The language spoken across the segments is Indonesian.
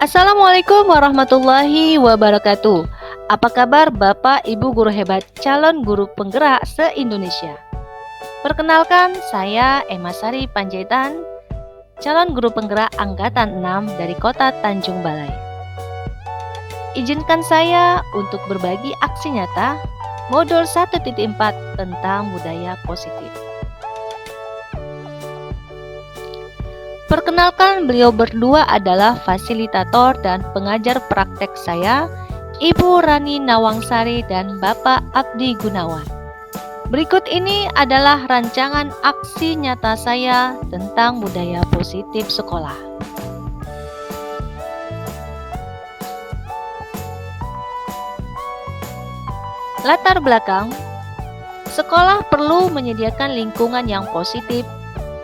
Assalamualaikum warahmatullahi wabarakatuh. Apa kabar Bapak Ibu guru hebat calon guru penggerak se-Indonesia? Perkenalkan, saya Emma Sari Panjaitan, calon guru penggerak angkatan 6 dari kota Tanjung Balai. Izinkan saya untuk berbagi aksi nyata modul 1.4 tentang budaya positif. Perkenalkan, beliau berdua adalah fasilitator dan pengajar praktek saya, Ibu Rani Nawangsari dan Bapak Abdi Gunawan. Berikut ini adalah rancangan aksi nyata saya tentang budaya positif sekolah. Latar belakang, sekolah perlu menyediakan lingkungan yang positif,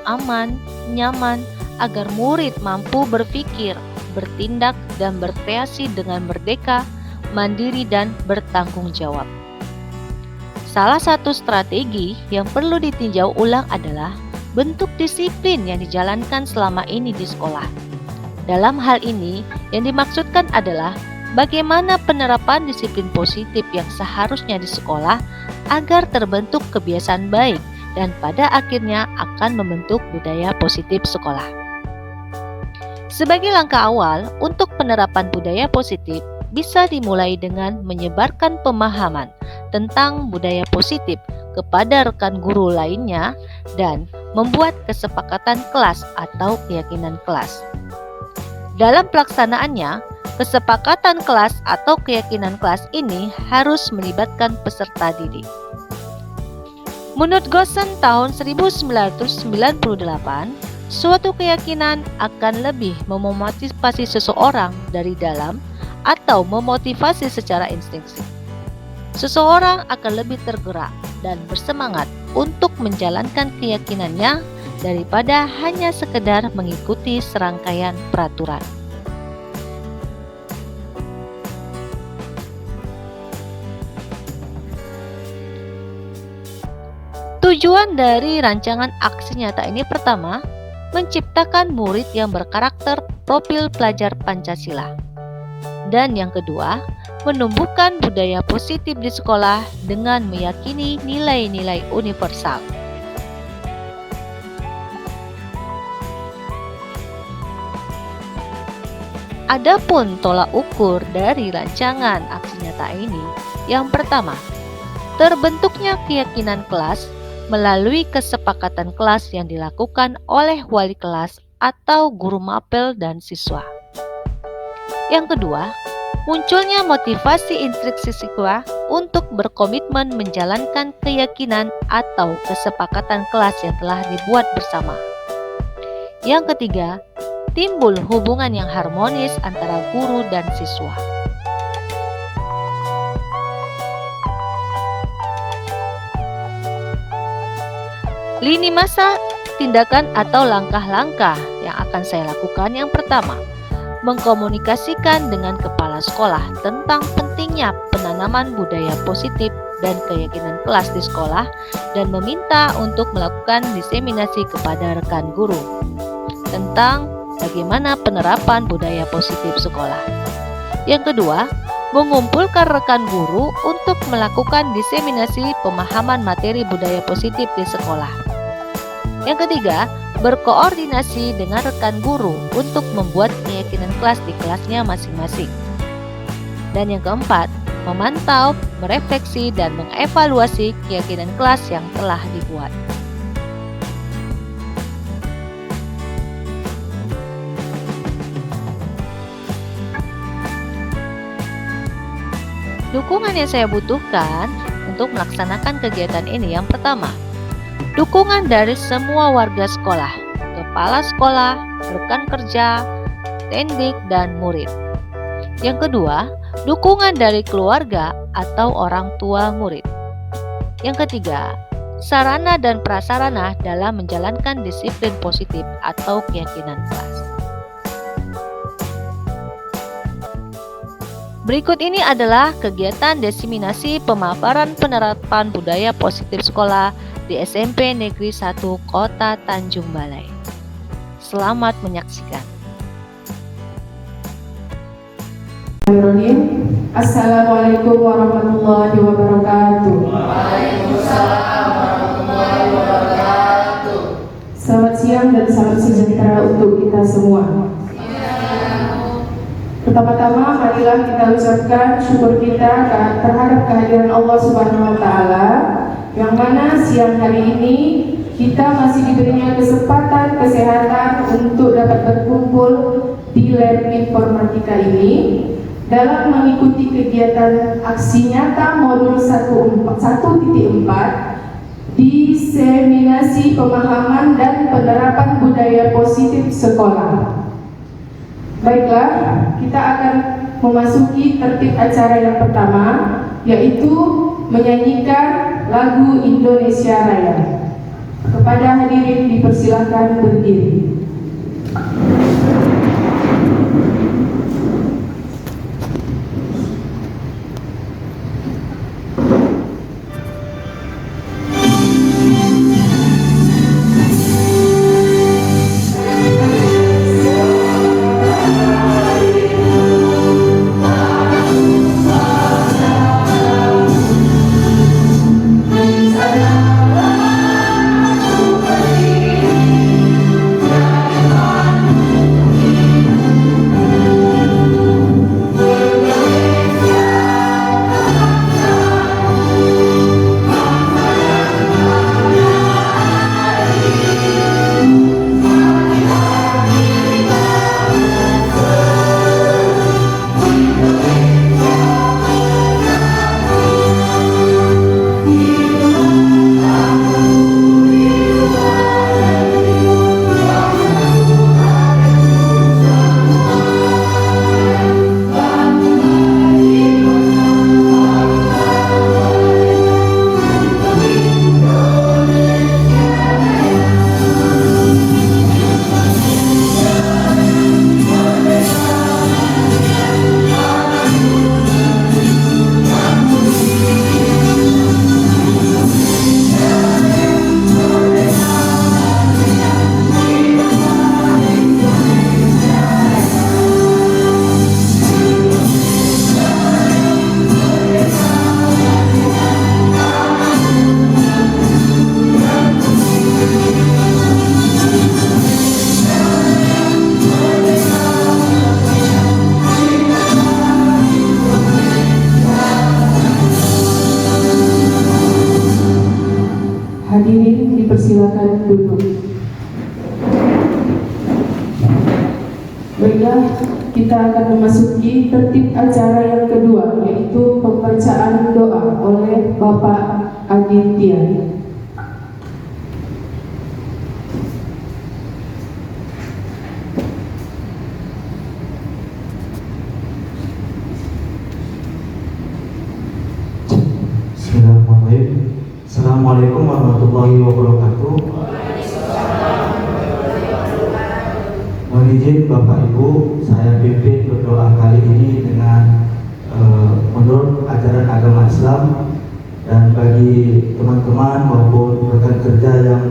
aman, nyaman, agar murid mampu berpikir, bertindak, dan berkreasi dengan merdeka, mandiri, dan bertanggung jawab. Salah satu strategi yang perlu ditinjau ulang adalah bentuk disiplin yang dijalankan selama ini di sekolah. Dalam hal ini, yang dimaksudkan adalah bagaimana penerapan disiplin positif yang seharusnya di sekolah agar terbentuk kebiasaan baik dan pada akhirnya akan membentuk budaya positif sekolah. Sebagai langkah awal untuk penerapan budaya positif, bisa dimulai dengan menyebarkan pemahaman tentang budaya positif kepada rekan guru lainnya dan membuat kesepakatan kelas atau keyakinan kelas. Dalam pelaksanaannya, kesepakatan kelas atau keyakinan kelas ini harus melibatkan peserta didik. Menurut Gossen tahun 1998, suatu keyakinan akan lebih memotivasi seseorang dari dalam atau memotivasi secara instinktif. Seseorang akan lebih tergerak dan bersemangat untuk menjalankan keyakinannya daripada hanya sekedar mengikuti serangkaian peraturan. Tujuan dari rancangan aksi nyata ini pertama, menciptakan murid yang berkarakter profil pelajar Pancasila. Dan yang kedua, menumbuhkan budaya positif di sekolah dengan meyakini nilai-nilai universal. Adapun tolak ukur dari rancangan aksi nyata ini, yang pertama, terbentuknya keyakinan kelas melalui kesepakatan kelas yang dilakukan oleh wali kelas atau guru mapel dan siswa. Yang kedua, munculnya motivasi intrinsik siswa untuk berkomitmen menjalankan keyakinan atau kesepakatan kelas yang telah dibuat bersama. Yang ketiga, timbul hubungan yang harmonis antara guru dan siswa. Lini masa tindakan atau langkah-langkah yang akan saya lakukan yang pertama, mengkomunikasikan dengan kepala sekolah tentang pentingnya penanaman budaya positif dan keyakinan kelas di sekolah dan meminta untuk melakukan diseminasi kepada rekan guru tentang bagaimana penerapan budaya positif sekolah. Yang kedua, mengumpulkan rekan guru untuk melakukan diseminasi pemahaman materi budaya positif di sekolah. Yang ketiga, berkoordinasi dengan rekan guru untuk membuat keyakinan kelas di kelasnya masing-masing. Dan yang keempat, memantau, merefleksi, dan mengevaluasi keyakinan kelas yang telah dibuat. Dukungan yang saya butuhkan untuk melaksanakan kegiatan ini yang pertama, dukungan dari semua warga sekolah, kepala sekolah, rekan kerja, tendik, dan murid. Yang kedua, dukungan dari keluarga atau orang tua murid. Yang ketiga, sarana dan prasarana dalam menjalankan disiplin positif atau keyakinan kelas. Berikut ini adalah kegiatan diseminasi pemaparan penerapan budaya positif sekolah di SMP Negeri 1 Kota Tanjung Balai. Selamat menyaksikan. Assalamualaikum warahmatullahi wabarakatuh. Waalaikumsalam warahmatullahi wabarakatuh. Selamat siang dan salam sejahtera untuk kita semua. Pertama-tama marilah kita ucapkan syukur kita terhadap kehadiran Allah Subhanahu wa taala, yang mana siang hari ini kita masih diberinya kesempatan kesehatan untuk dapat berkumpul di lab informatika ini dalam mengikuti kegiatan aksi nyata modul 1.4 diseminasi pemahaman dan penerapan budaya positif sekolah. Baiklah, kita akan memasuki tertib acara yang pertama, yaitu menyanyikan lagu Indonesia Raya. Kepada hadirin dipersilakan berdiri. Hadirin dipersilakan duduk. Baiklah, kita akan memasuki tertib acara yang kedua, yaitu pembacaan doa oleh Bapak Aditya. Bismillahirrahmanirrahim. Assalamualaikum warahmatullahi wabarakatuh. Mohon izin Bapak Ibu, saya pimpin berdoa kali ini dengan menurut ajaran agama Islam, dan bagi teman-teman maupun rekan kerja yang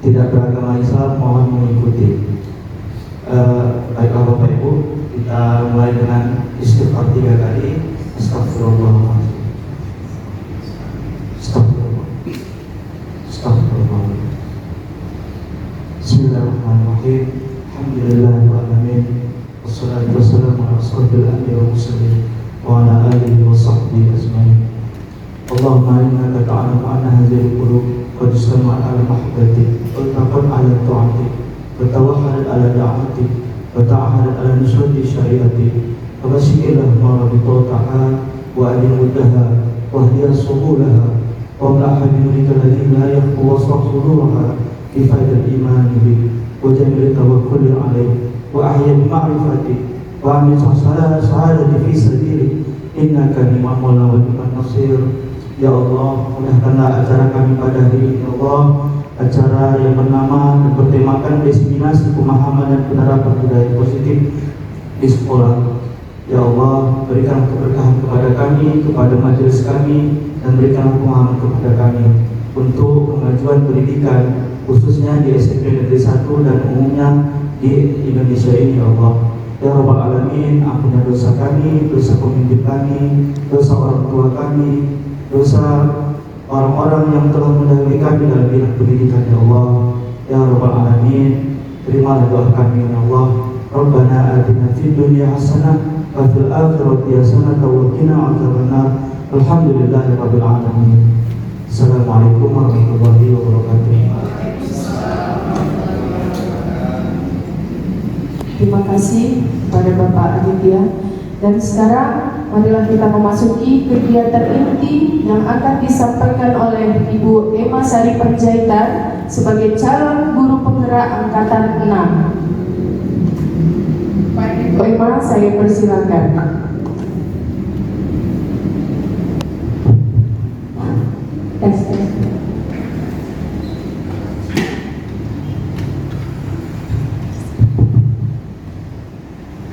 tidak beragama Islam mohon mengikuti. Baiklah Bapak Ibu, kita mulai dengan istighfar 3 kali. Astagfirullahaladzim. Bismillahirrahmanirrahim. Alhamdulillahirrahmanirrahim. Wassalatu wassalamu ala asyrafil anbiya'i wal mursalin wa ala alihi wa sahbihi ajma'in. Allahumma innaka ta'lamu anna hadhihi al-qulub qad istama'at ala mahabbatik wa taqad ala ta'atik wa tawahhadat ala da'watik wa ta'ahadat ala nusrati syariatik wa basyirlah ma rabitaha wa adiluddaha wa hdiya subulaha wa mlaha binurika alladhi la yakhfu wa sahsuduraha kifayat iman bik wa jamil tawakkul alaih wa ahya bima'rifatik wa amin sa'adati fi sabilik innaka ni'mal maula wa ni'man nasir. Ya Allah, mudahkanlah acara kami pada hari ini, ya Allah, acara yang bernama dan bertemakan diseminasi pemahaman dan penerapan budaya positif di sekolah. Ya Allah, berikan keberkahan kepada kami, kepada majelis kami, dan berikan pemahaman kepada kami untuk kemajuan pendidikan, khususnya di SMP Negeri 1 dan umumnya di Indonesia ini, ya Allah. Ya Rabbal Alamin, ampuni dosa kami, dosa pemimpin kami, dosa orang tua kami, dosa orang-orang yang telah mendahului kami dalam bidang pendidikan, ya Allah. Ya Rabbal Alamin, terimalah doa kami, ya Allah. Rabbana atina fid dunya hasanah wa fil akhirati hasanah wa qina adzabannar. Alhamdulillahi rabbil alamin. Assalamualaikum warahmatullahi wabarakatuh. Terima kasih kepada Bapak Aditya. Dan sekarang marilah kita memasuki kegiatan inti yang akan disampaikan oleh Ibu Emma Sari Panjaitan sebagai calon guru penggerak angkatan 6. Ibu Emma, saya persilakan. Tes.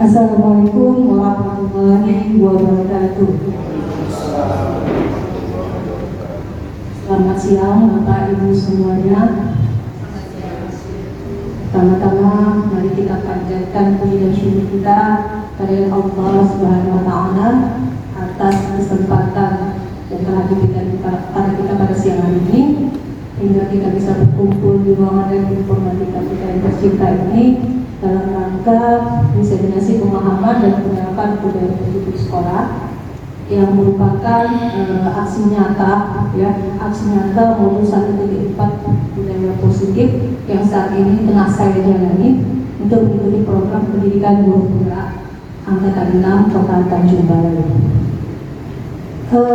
Assalamualaikum warahmatullahi wabarakatuh. Selamat siang Bapak Ibu semuanya. Pertama-tama mari kita panjatkan puji dan syukur kita kepada Allah Subhanahu wa taala atas kesempatan dan kehadiran kita pada siang hari ini, hingga kita bisa berkumpul di ruangan dan informatika kita yang tercinta ini dalam rangka diseminasi pemahaman dan penerapan budaya positif sekolah yang merupakan aksi nyata modul 1.4 budaya positif yang saat ini tengah saya jalani untuk mengikuti program pendidikan guru penggerak angkatan 6 Kota Tanjung Balai.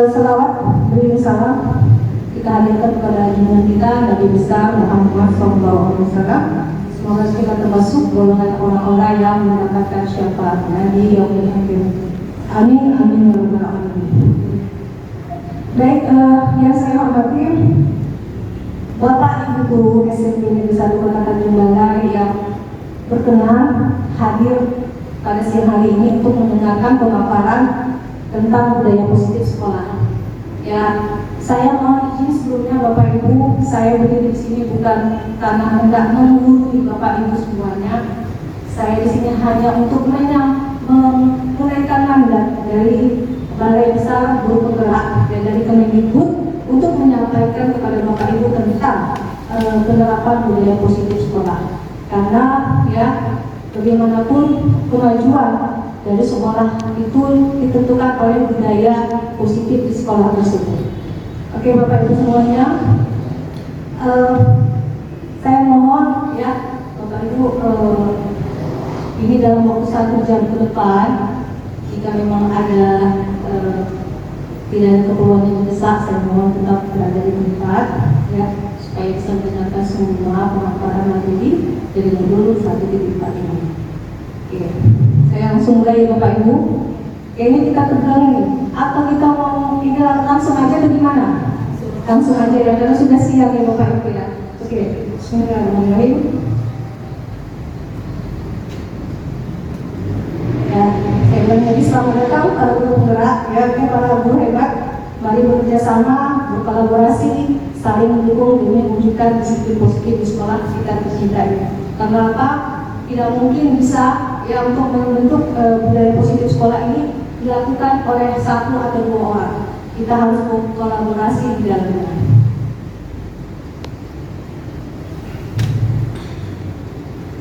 Selawat beri salam kita hadirkan kepada junjungan kita Nabi besar Muhammad SAW. Semoga kita termasuk golongan orang-orang yang mendapatkan syafaatnya di yaumil akhir. Amin amin ya rabbal alamin. Baik, yang saya hormati Bapak Ibu guru SMP Negeri 1 Kota Tanjung Balai yang berkenan hadir pada siang hari ini untuk mendengarkan pemaparan tentang budaya positif sekolah. Ya, saya mohon izin sebelumnya Bapak Ibu, saya berdiri di sini bukan karena hendak menggurui Bapak Ibu semuanya. Saya di sini hanya untuk menunaikan mandat dari Balai Besar Guru Penggerak dan dari Kemendikbud untuk menyampaikan kepada Bapak Ibu tentang penerapan budaya positif sekolah. Karena ya bagaimanapun kemajuan dari sekolah itu ditentukan oleh budaya positif di sekolah tersebut. Oke Bapak Ibu semuanya, saya mohon ya Bapak Ibu ini dalam waktu 1 jam ke depan, jika memang ada tidak ada keperluan yang mendesak, saya mohon tetap berada di tempat ya supaya bisa mendengarkan semua pemaparan materi dari modul 1.4 ini. Oke, saya langsung mulai Bapak Ibu. Ini kita tegang nih, atau kita mau ini langsung aja atau gimana? Langsung aja ya, karena sudah siang ya Bapak Ibu ya. Oke, bismillahirrahmanirrahim. Ya, saya ulangi lagi, selamat datang para guru penggerak ya, para guru hebat. Mari bekerja sama, berkolaborasi, saling mendukung demi mewujudkan disiplin positif di sekolah kita tercinta ini. Karena apa? Tidak mungkin bisa ya untuk membentuk budaya positif sekolah ini dilakukan oleh 1 atau 2 orang. Kita harus berkolaborasi di dalamnya.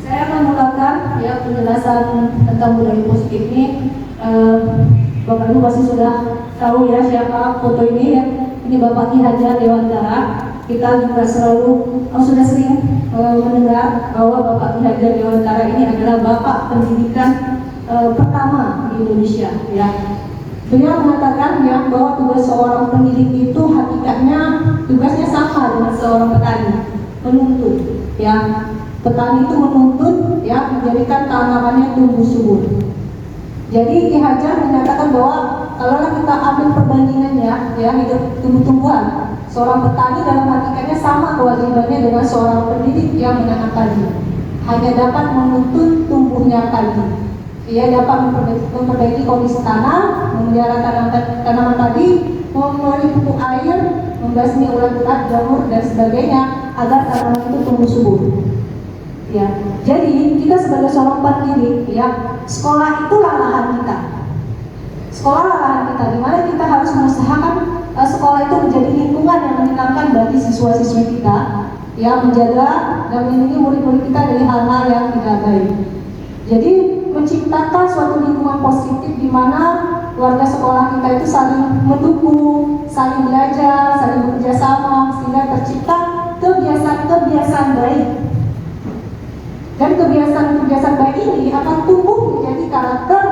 Saya akan mulakan ya penjelasan tentang budaya positif ini. Bapak Ibu pasti sudah tahu ya siapa foto ini ya. Ini Bapak Ki Hajar Dewantara. Kita juga sudah sering mendengar bahwa Bapak Ki Hajar Dewantara ini adalah Bapak pendidikan pertama di Indonesia ya. Beliau mengatakan ya bahwa tugas seorang pendidik itu hakikatnya tugasnya sama dengan seorang petani, menuntut ya. Petani itu menuntut ya menjadikan tanamannya tumbuh subur. Jadi Ki Hajar menyatakan bahwa kalau kita ambil perbandingannya ya hidup tumbuh-tumbuhan, seorang petani dalam hakikatnya sama kewajibannya dengan seorang pendidik yang menanam padi. Hanya dapat menuntut tumbuhnya padi. Ia dapat memperbaiki kondisi tanah, memelihara tanaman tadi, memberi pupuk air, membasmi ulat-ulat, jamur dan sebagainya agar tanaman itu tumbuh subur. Ya, jadi kita sebagai seorang pendidik, ya sekolah itulah lahan kita. Sekolah lahan kita, di mana kita harus mengusahakan sekolah itu menjadi lingkungan yang menyenangkan bagi siswa-siswi kita, ya, menjaga dan melindungi murid-murid kita dari hal-hal yang tidak baik. Jadi menciptakan suatu lingkungan positif di mana warga sekolah kita itu saling mendukung, saling belajar, saling bekerja sama, sehingga tercipta kebiasaan-kebiasaan baik. Dan kebiasaan-kebiasaan baik ini akan tumbuh menjadi karakter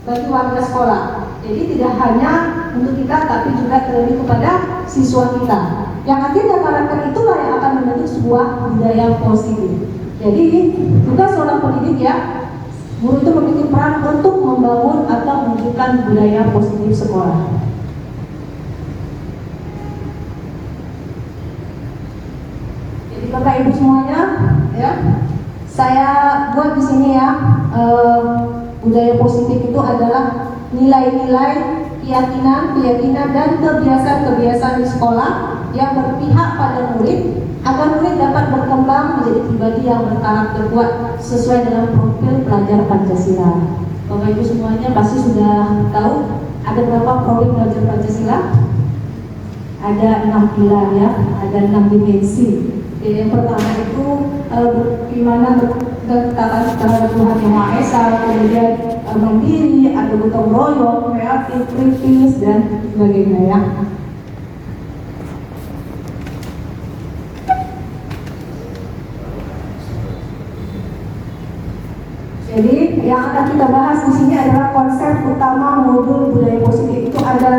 bagi warga sekolah. Jadi tidak hanya untuk kita, tapi juga terlebih kepada siswa kita. Yang akhirnya karakter itulah yang akan membentuk sebuah budaya positif. Jadi tugas seorang pendidik, ya, guru itu memiliki peran untuk membangun atau mewujudkan budaya positif sekolah. Jadi Bapak Ibu semuanya, ya, saya buat di sini, ya, budaya positif itu adalah nilai-nilai, keyakinan dan kebiasaan-kebiasaan di sekolah yang berpihak pada murid agar murid dapat berkembang menjadi pribadi yang berkarakter kuat sesuai dengan profil pelajar Pancasila. Bapak Ibu semuanya pasti sudah tahu ada berapa profil pelajar Pancasila? Ada 6 pilar, ya, ada 6 dimensi. Yang pertama itu bagaimana berkata terhadap Tuhan Yang Maha Esa, kemudian mandiri, ada gotong royong, kreatif, kritis, dan sebagainya, ya. Jadi yang akan kita bahas di sini adalah konsep utama modul budaya positif. Itu ada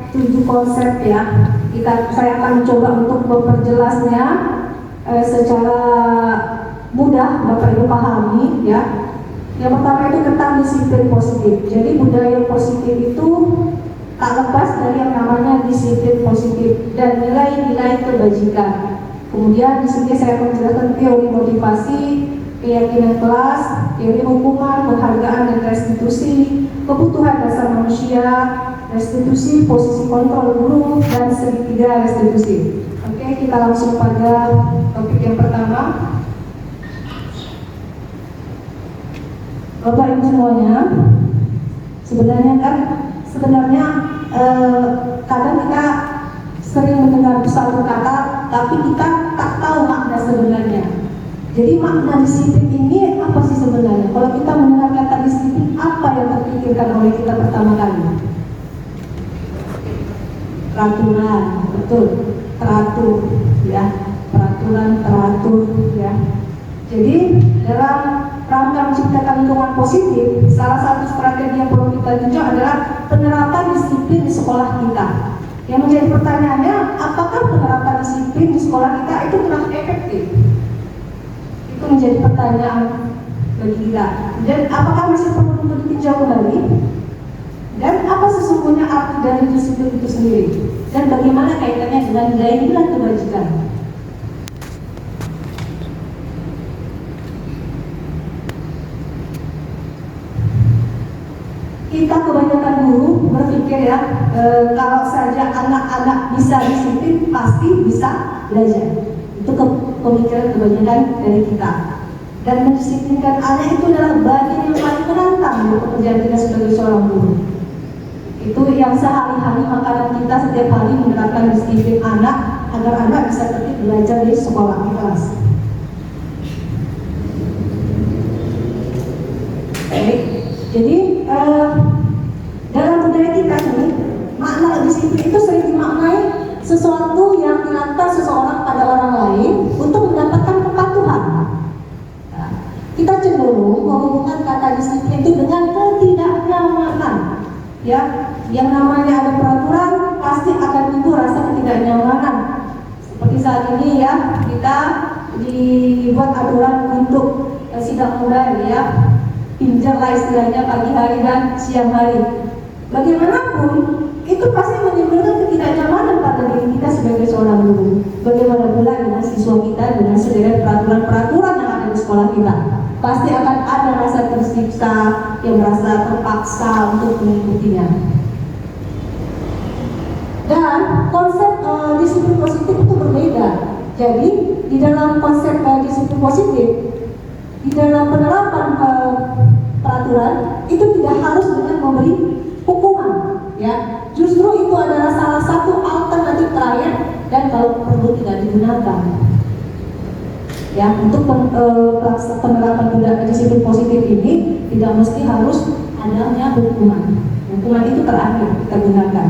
7 konsep, ya. Saya akan mencoba untuk memperjelasnya secara mudah Bapak Ibu pahami, ya. Yang pertama itu tentang disiplin positif. Jadi budaya positif itu tak lepas dari yang namanya disiplin positif dan nilai-nilai kebajikan. Kemudian di sini saya akan menjelaskan teori motivasi, keyakinan kelas, teori hukuman, penghargaan dan restitusi, kebutuhan dasar manusia, restitusi, posisi kontrol guru, dan segitiga restitusi. Oke, kita langsung pada topik yang pertama. Bapak Ibu semuanya, sebenarnya kadang kita sering mendengar satu kata, tapi kita tak tahu makna sebenarnya. Jadi makna disiplin ini apa sih sebenarnya? Kalau kita mendengar kata disiplin, apa yang terpikirkan oleh kita pertama kali? Peraturan, betul, teratur, ya, peraturan teratur, ya. Jadi dalam rangka menciptakan lingkungan positif, salah satu strategi yang perlu kita tunjuk adalah penerapan disiplin di sekolah kita. Yang menjadi pertanyaannya, apakah penerapan disiplin di sekolah kita itu telah efektif? Itu menjadi pertanyaan bagi kita. Dan apakah masih perlu untuk ditinjau kembali? Dan apa sesungguhnya arti dari disiplin itu sendiri? Dan bagaimana kaitannya dengan nilai-nilai kebajikan? Kita kebanyakan guru berpikir, ya, kalau saja anak-anak bisa disiplin pasti bisa belajar. Itu pemikiran kebanyakan dari kita. Dan mendisiplinkan anak itu adalah bagian yang paling menantang dari pekerjaan kita sebagai seorang guru. Itu yang sehari-hari makanan kita setiap hari menerapkan disiplin anak agar anak bisa tertib belajar di sekolah, di kelas. Jadi dalam budaya kita ini, makna disiplin itu sering dimaknai sesuatu yang dilakukan seseorang pada orang lain untuk mendapatkan kepatuhan. Nah, kita cenderung menghubungkan kata disiplin itu dengan ketidaknyamanan, ya. Yang namanya ada peraturan pasti akan timbul rasa ketidaknyamanan. Seperti saat ini, ya, kita dibuat aturan untuk sidang online, ya, pinjar lah istilahnya pagi hari dan siang hari. Bagaimanapun itu pasti menimbulkan ketidaknyamanan pada diri kita sebagai seorang guru. Bagaimana pula dengan siswa kita dengan sederet peraturan-peraturan yang ada di sekolah kita? Pasti akan ada rasa tersiksa, yang merasa terpaksa untuk mengikutinya. Dan konsep disiplin positif itu berbeda. Jadi di dalam konsep disiplin positif, di dalam penerapan peraturan peraturan itu tidak harus dengan memberi hukuman, ya. Justru itu adalah salah satu alternatif terakhir dan kalau perlu tidak digunakan. Ya, untuk penerapan budaya disiplin positif ini tidak mesti harus adanya hukuman. Hukuman itu terakhir kita gunakan.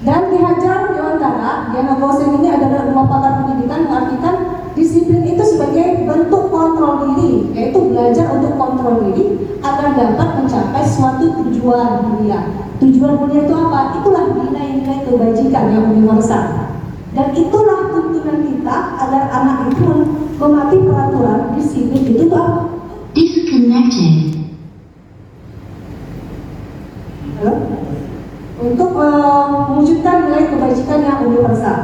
Dan dihajar Dewantara, Diana Gosen ini adalah rumah pakar pendidikan mengartikan disiplin itu sebagai bentuk kontrol diri, yaitu belajar untuk kontrol diri agar dapat mencapai suatu tujuan mulia. Tujuan mulia itu apa? Itulah nilai-nilai kebajikan yang universal. Dan itulah tuntunan kita agar anak itu mematuhi peraturan disiplin itu apa? Disconnected. Halo? Untuk mewujudkan nilai kebajikan yang universal.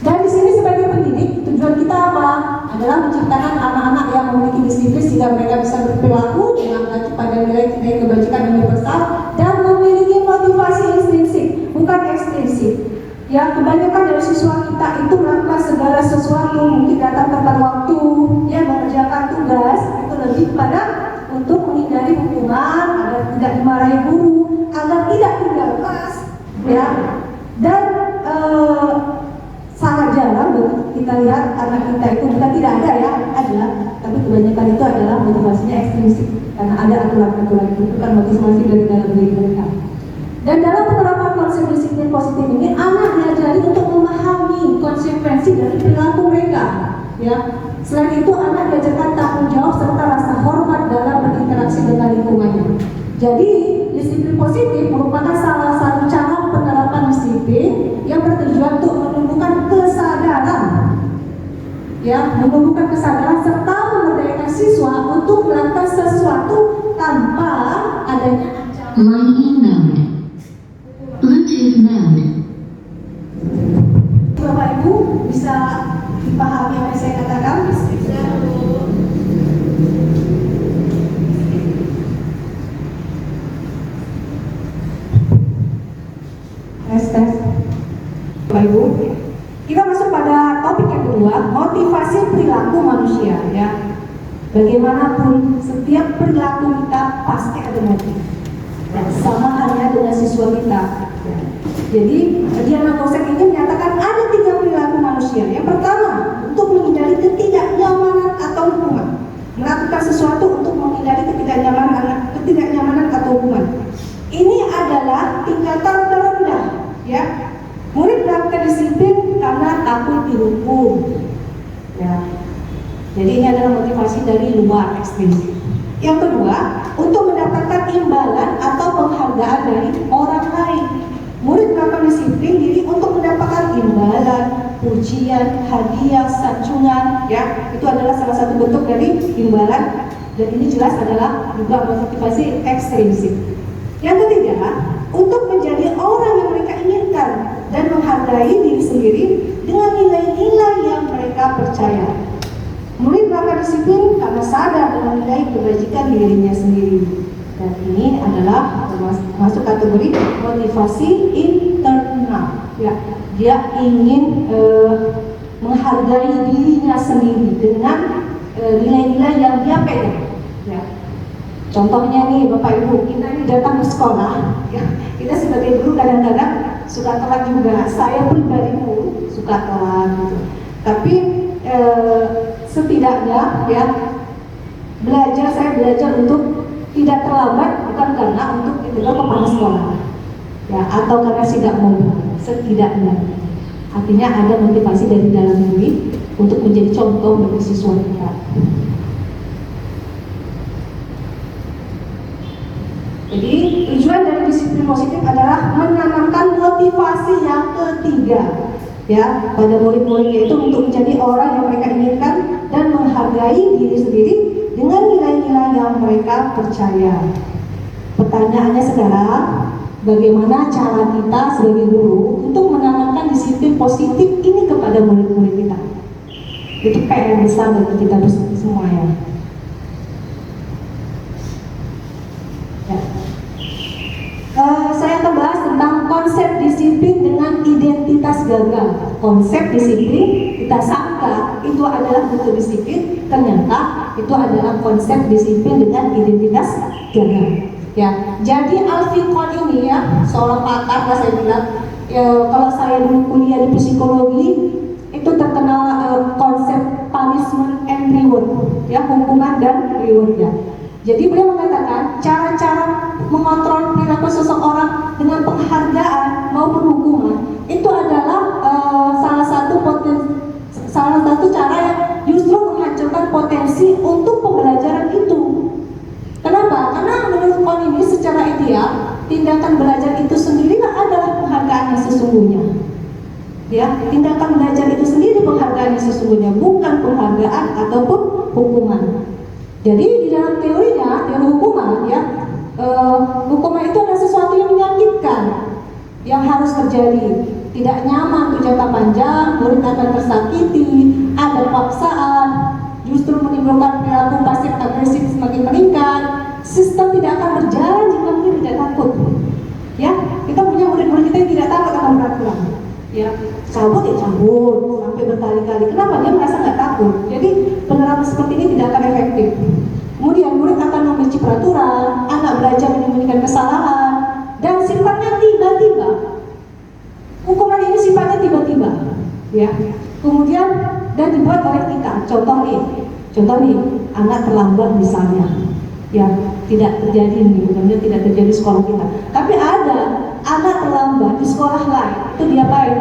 Dan di sini sebagai pendidik, tujuan kita apa? Adalah menciptakan anak-anak yang memiliki disiplin sehingga mereka bisa berperilaku dengan mengacu pada nilai-nilai kebajikan universal dan memiliki motivasi intrinsik, bukan ekstrinsik. Ya, kebanyakan dari siswa kita itu melakukan segala sesuatu, mungkin datang tepat waktu, ya mengerjakan tugas, itu lebih pada untuk menghindari hukuman, agar tidak dimarahi guru, agar tidak tinggal kelas, ya. Dan sangat jarang kita lihat anak kita itu bukan tidak ada ya, ada, tapi kebanyakan itu adalah motivasinya ekstrinsik karena ada aturan-aturan itu bukan motivasi dari dalam diri mereka. Dan dalam penerapan konsep disiplin positif ini, anak diajari untuk memahami konsekuensi dari perilaku mereka. Ya, selain itu anak diajarkan tanggung jawab serta rasa hormat dalam berinteraksi dengan lingkungannya. Jadi disiplin positif merupakan salah satu cara penerapan disiplin yang bertujuan untuk menumbuhkan kesadaran, ya, menumbuhkan kesadaran serta memberdayakan siswa untuk melakukan sesuatu tanpa adanya ancaman. Line mode. Bluetooth mode. Bapak Ibu bisa dipahami apa yang saya katakan? Tes. Bapak Ibu, kita masuk pada topik yang kedua, motivasi perilaku manusia, ya. Bagaimanapun setiap perilaku kita pasti ada motif. Dan sama halnya dengan siswa kita. Ya. Jadi Diana Gosen ini menyatakan ada 3 perilaku manusia. Yang pertama, untuk menghindari ketidaknyamanan atau hukuman. Melakukan sesuatu untuk menghindari ketidaknyamanan atau hukuman. Ini adalah tingkatan terendah, ya. Murid melakukan disiplin karena takut dihukum. Ya. Jadi ini adalah motivasi dari luar ekstrinsik. Yang kedua, untuk mendapatkan imbalan atau penghargaan dari orang lain. Murid melakukan disiplin diri untuk mendapatkan imbalan, pujian, hadiah, sanjungan, ya. Itu adalah salah satu bentuk dari imbalan dan ini jelas adalah juga motivasi ekstrinsik. Yang ketiga, untuk menjadi orang yang mereka inginkan dan menghargai diri sendiri dengan nilai-nilai yang mereka percaya. Murid melakukan disiplin karena sadar dengan nilai kebajikan dirinya sendiri. Dan ini adalah masuk kategori motivasi internal. Ya, dia ingin menghargai dirinya sendiri dengan nilai-nilai yang dia pegang. Ya. Contohnya nih Bapak Ibu, kita ini datang ke sekolah, ya. Kita sebagai guru kadang-kadang suka telat juga. Saya pribadi pun suka telat gitu. Tapi setidaknya ya saya belajar untuk tidak terlambat bukan karena untuk ditegur kepala sekolah ya atau karena tidak mau, setidaknya artinya ada motivasi dari dalam diri untuk menjadi contoh bagi siswa kita. Jadi tujuan dari disiplin positif adalah menanamkan motivasi yang ketiga ya pada murid-muridnya itu untuk menjadi orang yang mereka inginkan dan menghargai diri sendiri dengan nilai-nilai yang mereka percaya. Pertanyaannya sekarang, bagaimana cara kita sebagai guru untuk menanamkan disiplin positif ini kepada murid-murid kita? Itu PR besar bagi kita semua ya. Saya akan bahas tentang konsep disiplin dengan identitas gagal. Konsep disiplin kita sangka itu adalah bentuk disiplin, ternyata itu adalah konsep disiplin dengan identitas jaga. Ya, jadi Al-Fiqhon ini ya, seorang pakar saya bilang, kalau saya dulu kuliah di psikologi itu terkenal konsep punishment and reward, ya, hukuman dan rewardnya. Jadi beliau mengatakan cara-cara mengontrol perilaku seseorang dengan penghargaan maupun hukuman itu adalah salah satu cara yang justru menghancurkan potensi untuk pembelajaran itu. Kenapa? Karena menurut Kon ini secara ideal tindakan belajar itu sendiri adalah penghargaan yang sesungguhnya. Ya, tindakan belajar itu sendiri penghargaan yang sesungguhnya, bukan penghargaan ataupun hukuman. Jadi di dalam teorinya, teori hukuman ya, hukuman itu adalah sesuatu yang menyakitkan, yang harus terjadi. Tidak nyaman untuk jangka panjang, murid akan tersakiti, ada paksaan, justru menimbulkan perilaku pasif agresif semakin meningkat. Sistem tidak akan berjalan jika murid tidak takut. Ya, kita punya murid-murid kita yang tidak takut akan peraturan. Ya, cabut ya cabut sampai berkali-kali. Kenapa? Dia merasa nggak takut. Jadi penerapan seperti ini tidak akan efektif. Kemudian murid akan membenci peraturan, anak belajar menyembunyikan kesalahan, dan sifatnya tiba-tiba. Hukuman ini sifatnya tiba-tiba, ya. Kemudian dan dibuat oleh kita. Contoh nih, anak terlambat misalnya, ya, tidak terjadi nih, mudah-mudahan tidak terjadi di sekolah kita. Tapi ada anak terlambat di sekolah lain, itu diapain?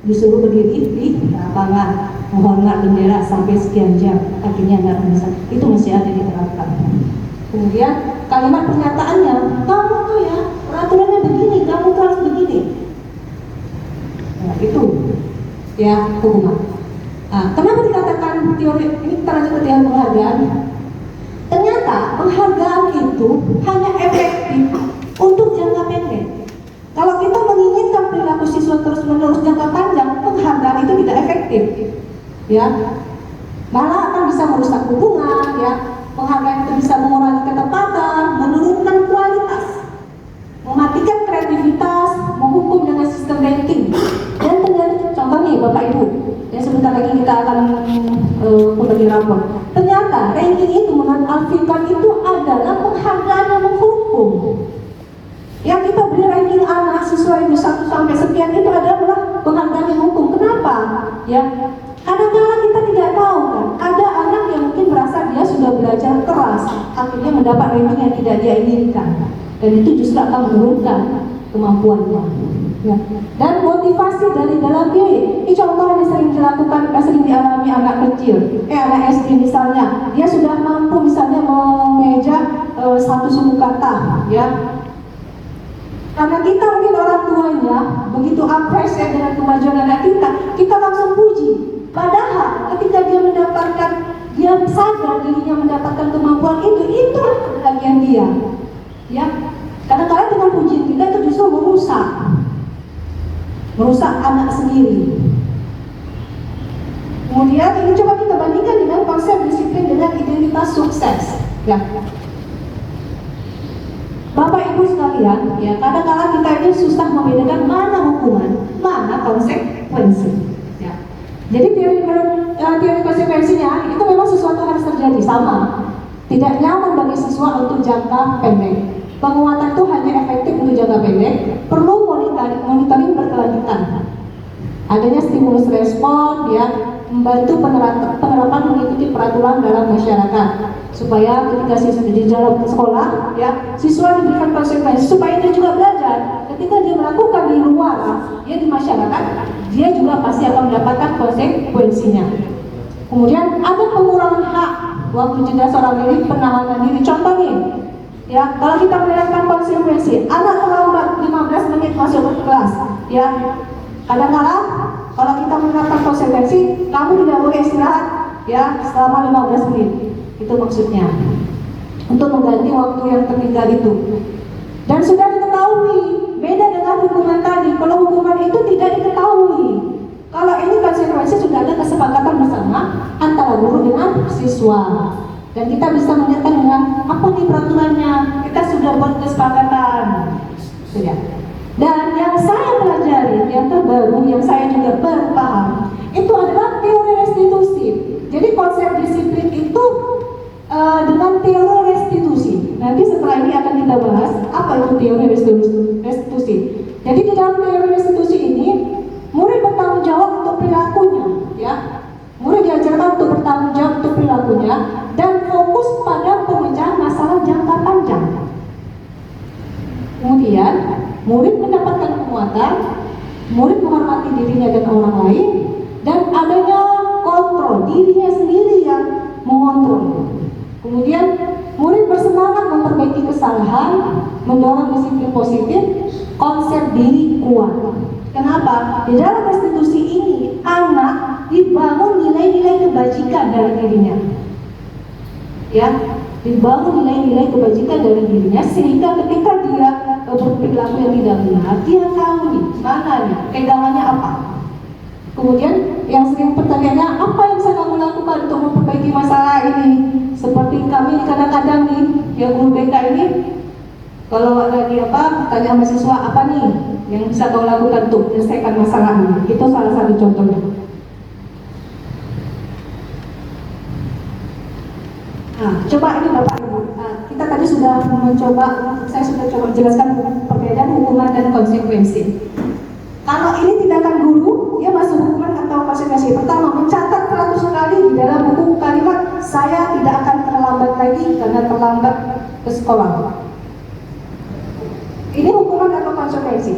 Disuruh berdiri di lapangan, menghormat bendera sampai sekian jam, akhirnya nggak bisa. Itu masih ada diterapkan. Kemudian kalimat pernyataannya, kamu tuh ya peraturannya begini, kamu tuh harus begini. Nah, itu ya hukuman. Nah, kenapa dikatakan teori ini? Kita lanjut ke teori penghargaan. Ternyata penghargaan itu hanya efektif untuk jangka pendek. Kalau kita menginginkan perilaku siswa terus-menerus jangka panjang, penghargaan itu tidak efektif, ya. Malah akan bisa merusak hubungan, ya. Penghargaan itu bisa mengurangi ketepatan, menurunkan kualitas, mematikan kreativitas, menghukum dengan sistem ranking. Dan contoh nih Bapak Ibu, ya sebentar lagi kita akan membagi rapor. Ternyata ranking itu menurut Al-Fiqhon itu adalah penghargaan yang menghukum. Yang kita beri ranking anak sesuai 1 sampai sekian itu adalah penghargaan yang hukum. Kenapa? Ya, kadang-kadang kita tidak tahu kan, ada anak yang mungkin merasa dia sudah belajar keras, akhirnya mendapat ranking yang tidak dia inginkan, dan itu justru akan menurunkan kemampuannya. Ya. Dan motivasi dari dalam diri. Ini contoh yang sering dilakukan, sering dialami anak kecil, anak SD misalnya, dia sudah mampu misalnya mengeja satu suku kata, ya. Karena kita mungkin orang tuanya begitu appreciate dengan kemajuan anak kita langsung puji. Padahal ketika dia mendapatkan, dia sadar dirinya mendapatkan kemampuan itu kebahagiaan dia. Ya, kadang-kadang dengan pujian kita itu justru merusak anak sendiri. Kemudian ini coba kita bandingkan dengan konsep disiplin dengan identitas sukses. Ya. Bapak Ibu sekalian, ya kadang-kadang kita ini susah membedakan mana hukuman, mana konsekuensi. Ya. Jadi teori konsekuensinya itu memang sesuatu harus terjadi sama. Tidak nyaman bagi siswa untuk jangka pendek. Penguatan itu hanya efektif untuk jangka pendek. Perlu monitoring berkelanjutan. Adanya stimulus respon, ya, membantu penerapan mengikuti peraturan dalam masyarakat, supaya ketika siswa di dalam sekolah, ya, siswa diberikan konsekuensi supaya dia juga belajar. Ketika dia melakukan di luar, ya, di masyarakat, dia juga pasti akan mendapatkan konsekuensinya. Kemudian ada pengurangan hak waktu jeda seorang diri, penahanan diri. Contoh nih, ya, kalau kita menerapkan konsekuensi, anak terlambat 15 menit masuk ke kelas, ya, kadang-kadang kalau kita menerapkan konsekuensi, kamu tidak boleh istirahat, ya, selama 15 menit. Itu maksudnya, untuk mengganti waktu yang tertinggal itu. Dan sudah diketahui, beda dengan hukuman tadi. Kalau hukuman itu tidak diketahui, kalau ini konsekuensi sudah ada kesepakatan bersama antara guru dengan siswa. Dan kita bisa menyatakan dengan apa nih peraturannya, kita sudah buat kesepakatan, sudah. Dan yang saya pelajari, yang terbaru, yang saya juga berpaham, itu adalah teori restitusi. Jadi konsep disiplin itu dengan teori restitusi. Nanti setelah ini akan kita bahas apa itu teori restitusi. Jadi di dalam teori restitusi ini, murid bertanggung jawab untuk perilakunya, ya. Murid diajarkan untuk bertanggung jawab untuk perilakunya dan fokus pada pemecahan masalah jangka panjang. Kemudian, murid mendapatkan penguatan, murid menghormati dirinya dan orang lain, dan adanya kontrol dirinya sendiri yang mengontrol. Kemudian murid bersemangat memperbaiki kesalahan, mendorong disiplin positif, konsep diri kuat. Kenapa? Di dalam restitusi ini anak dibangun nilai-nilai kebajikan dari dirinya, ya, dibangun nilai-nilai kebajikan dari dirinya sehingga ketika dia berperilaku yang tidak benar, dia tahu nih mana nih pegangannya apa. Kemudian yang sering pertanyaannya, apa yang saya kamu lakukan untuk memperbaiki masalah ini? Seperti kami kadang-kadang nih, yang guru BK ini, kalau ada di tanya mahasiswa, apa nih yang bisa kau lakukan untuk menyelesaikan masalah ini? Itu salah satu contohnya. Nah, coba ini Bapak Ibu, kita tadi sudah mencoba, saya sudah coba jelaskan perbedaan hukuman dan konsekuensi. Kalau ini tindakan guru, dia masuk hukuman atau konsekuensi. Pertama, mencatat 100 kali di dalam buku kalimat, saya tidak akan terlambat lagi karena terlambat ke sekolah. Ini hukuman atau konsekuensi?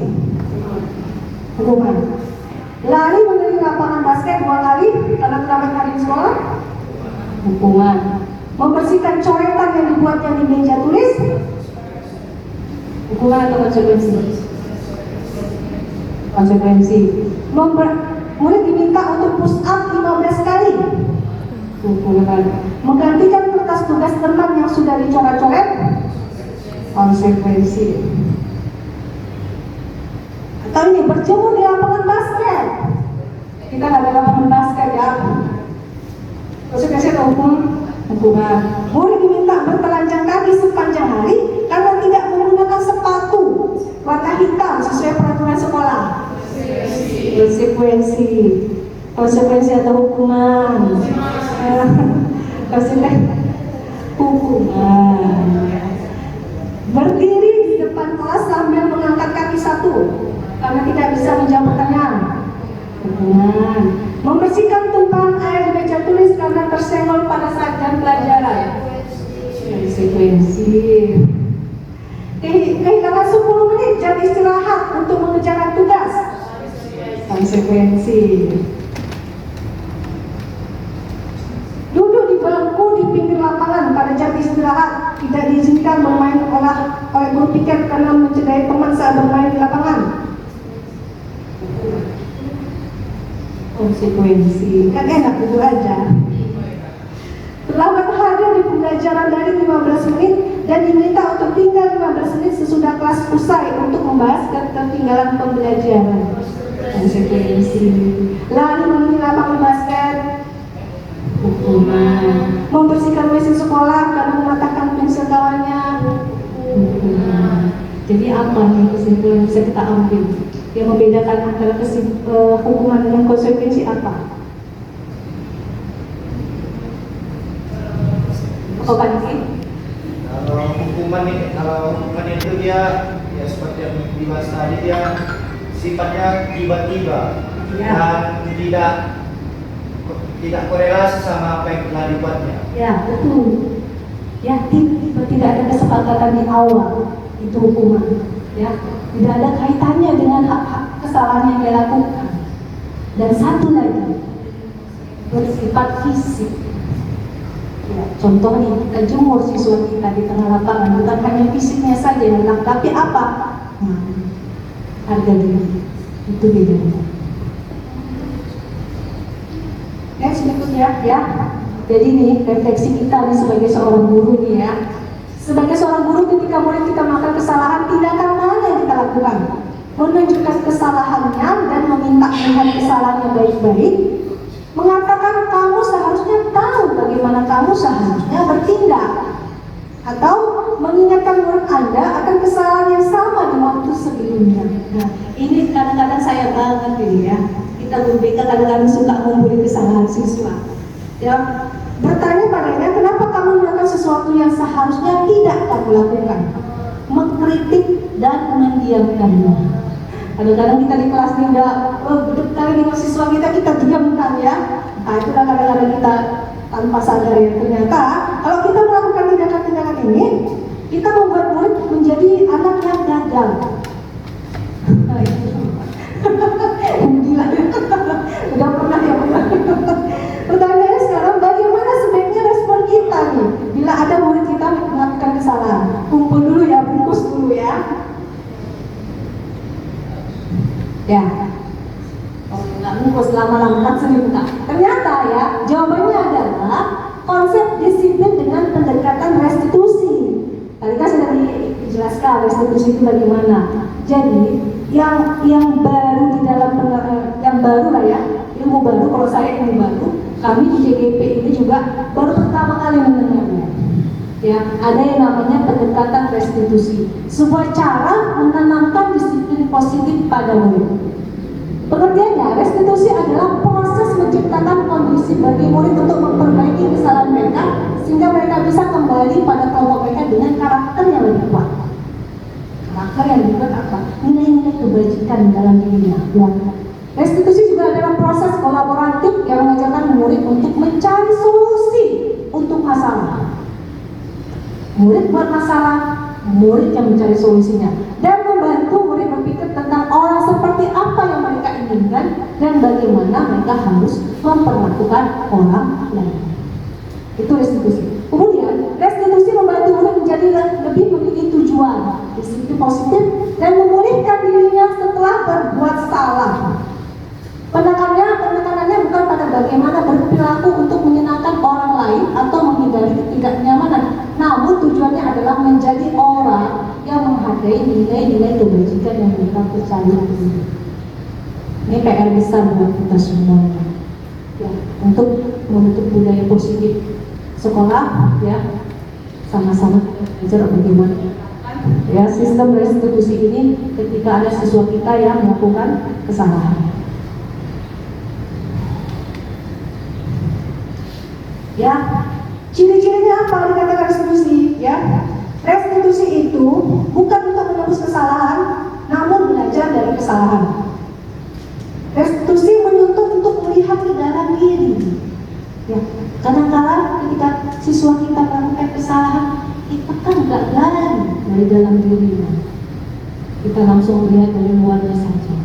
Hukuman. Lari mengelilingi lapangan basket 2 kali karena terlambat hari di sekolah? Hukuman. Membersihkan coretan yang dibuatnya di meja tulis? Hukuman atau konsekuensi? Konsekuensi. Murid diminta untuk push up 15 kali. Hukuman. Menggantikan kertas tugas teman yang sudah dicoret-coret. Konsekuensi. Atau ini berjemur di lapangan basket. Kita nggak ada lapangan basket ya. Konsekuensi atau hukuman. Murid diminta bertelanjang kaki sepanjang hari karena tidak menggunakan sepatu warna hitam sesuai peraturan sekolah. Konsekuensi. Konsekuensi atau hukuman? Konsekuensi. Hukuman. Berdiri di depan kelas sambil mengangkat kaki satu karena tidak bisa menjawab pertanyaan. Hukuman. Membersihkan tumpahan air di meja tulis karena tersenggol pada saat jam pelajaran. Konsekuensi. Kehilangan 10 menit jam istirahat untuk mengerjakan tugas. Konsekuensi. Duduk di bangku di pinggir lapangan pada jam istirahat, tidak diizinkan bermain oleh guru piket karena mencederai teman saat bermain di lapangan. Konsekuensi. Kan enak itu aja. Terlambat hadir di pembelajaran dari 15 menit dan diminta untuk tinggal 15 menit sesudah kelas usai untuk membahas ketertinggalan pembelajaran. Konsekuensi. Lari mengelilingi lapangan basket. Hukuman. Membersihkan mesin sekolah karena mematahkan pensil kawannya. Hukuman. Jadi apa nih kesimpulan yang bisa kita ambil? Yang membedakan antara hukuman dengan konsekuensi apa? Apa Pak Niki? Kalau hukuman itu dia ya seperti yang dibahas tadi, dia sifatnya tiba-tiba dan tidak korelasi sama apa yang telah dibuatnya. Ya betul. Ya tiba-tiba tidak ada kesepakatan di awal itu hukuman. Ya tidak ada kaitannya dengan hak-hak kesalahan yang dia lakukan. Dan satu lagi bersifat fisik. Ya, contoh nih, kita jemur siswa kita di tengah lapangan, bukan hanya fisiknya saja yang hilang, tapi apa? Harga diri. Itu bedanya. Next berikutnya ya. Jadi nih refleksi kita nih sebagai seorang guru nih ya. Sebagai seorang guru ketika murid kita melakukan kesalahan, tindakan mana yang kita lakukan? Menunjukkan kesalahannya dan meminta melihat kesalahannya baik-baik. Mengatakan kamu seharusnya tahu bagaimana kamu seharusnya bertindak, atau mengingatkan murid Anda akan kesalahan yang sama di waktu sebelumnya. Nah, ini kadang-kadang saya banget ini ya. Kita BK kadang-kadang suka membuli kesalahan siswa. Ya, bertanya padanya, kenapa kamu melakukan sesuatu yang seharusnya tidak kamu lakukan. Mengkritik dan mendiamkannya. Kadang-kadang kita di kelas ini udah kali dengan siswa kita diamkan ya. Nah itu kadang-kadang kita tanpa sadar ya, ternyata kalau kita melakukan tindakan-tindakan ini, kita membuat murid menjadi anak yang gagal. Gila, udah pernah ya. Pertanyaannya sekarang, bagaimana sebaiknya respon kita nih bila ada murid kita melakukan kesalahan? Kumpul dulu ya, bungkus dulu ya. Ya, nggak bungkus lama-lama kan sering tak. Ternyata ya, jawabannya adalah konsep disiplin dengan pendekatan restitusi. Tadi kan sudah dijelaskan restitusi itu bagaimana. Jadi yang baru di dalam yang baru lah ya, ilmu baru. Kalau saya ilmu baru, kami di JGP ini juga baru pertama kali mendengarnya. Ya, ada yang namanya pendekatan restitusi, sebuah cara menanamkan disiplin positif pada murid. Pengertiannya, restitusi adalah proses menciptakan kondisi bagi murid untuk memperbaiki kesalahan mereka sehingga mereka bisa kembali pada kelompok mereka dengan karakter yang lebih kuat. Karakter yang lebih kuat apa? Nilai-nilai kebajikan dalam dirinya. Ya. Restitusi juga adalah proses kolaboratif yang mengajarkan murid untuk mencari solusi untuk masalah. Murid buat masalah, murid yang mencari solusinya dan membantu murid berpikir tentang orang seperti apa yang mereka inginkan dan bagaimana mereka harus memperlakukan orang lain. Itu restitusi. Kemudian restitusi membantu murid menjadi lebih memiliki tujuan, disiplin positif dan memulihkan dirinya setelah berbuat salah. Penekanannya bukan pada bagaimana berperilaku untuk menyenangkan orang lain atau menghindari ketidaknyamanan, namun tujuannya adalah menjadi orang yang menghargai nilai-nilai kebajikan yang mereka percaya. Ini PR besar buat kita semuanya, ya, untuk membentuk budaya positif sekolah, ya, sama-sama belajar bagaimana ya sistem restitusi ini ketika ada siswa kita yang melakukan kesalahan. Ya, ciri-cirinya apa dikatakan restitusi? Ya, restitusi itu bukan untuk menebus kesalahan, namun belajar dari kesalahan. Restitusi menuntut untuk melihat ke dalam diri. Ya, kadang-kadang ketika siswa kita melakukan kesalahan, kita kan nggak dari dalam dirinya. Kita langsung melihat dari luarnya saja.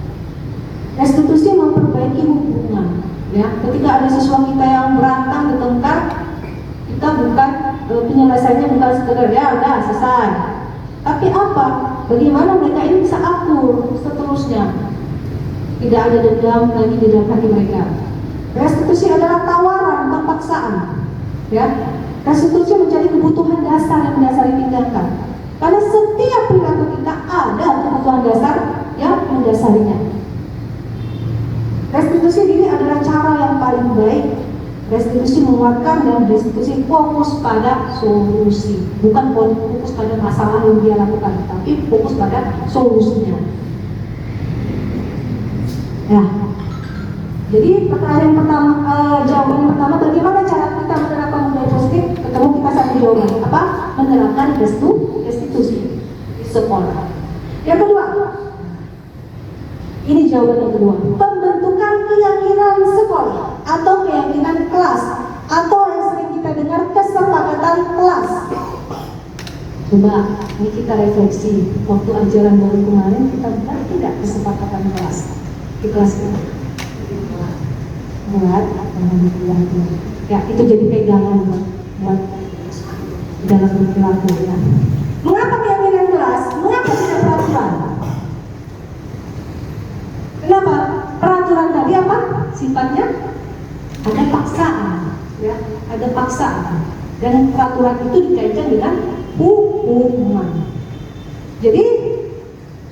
Restitusi memperbaiki hubungan. Ya, ketika ada siswa kita yang berantem, bertengkar, kita bukan penyelesaiannya bukan sekedar ya udah selesai. Tapi apa? Bagaimana mereka ini bisa akur seterusnya? Tidak ada dendam lagi di dalam hati mereka. Restitusi adalah tawaran, bukan paksaan. Ya, restitusi menjadi kebutuhan dasar yang mendasari tindakan. Karena setiap perilaku kita ada kebutuhan dasar yang mendasarinya. Restitusi ini adalah cara yang paling baik. Restitusi menguatkan dan restitusi fokus pada solusi, bukan fokus pada masalah yang dia lakukan, tapi fokus pada solusinya. Ya, jadi pertanyaan pertama, jawaban yang pertama, bagaimana cara kita menerapkan budaya positif? Ketemu kita satu jawaban, apa? Menerapkan restitusi di sekolah. Yang kedua, ini jawaban yang kedua, pembentukan keyakinan sekolah atau keyakinan kelas atau yang sering kita dengar kesepakatan kelas. Coba ini kita refleksi, waktu ajaran baru kemarin kita buat tidak kesepakatan kelas di kelas kita. Buat ya itu jadi pegangan buat dalam berperilaku ya. Mengapa keyakinan kelas? Mengapa tidak peraturan? Kenapa? Peraturan tadi apa? Sifatnya ada paksaan, ya, ada paksaan. Dan peraturan itu dikaitkan dengan hukuman. Jadi,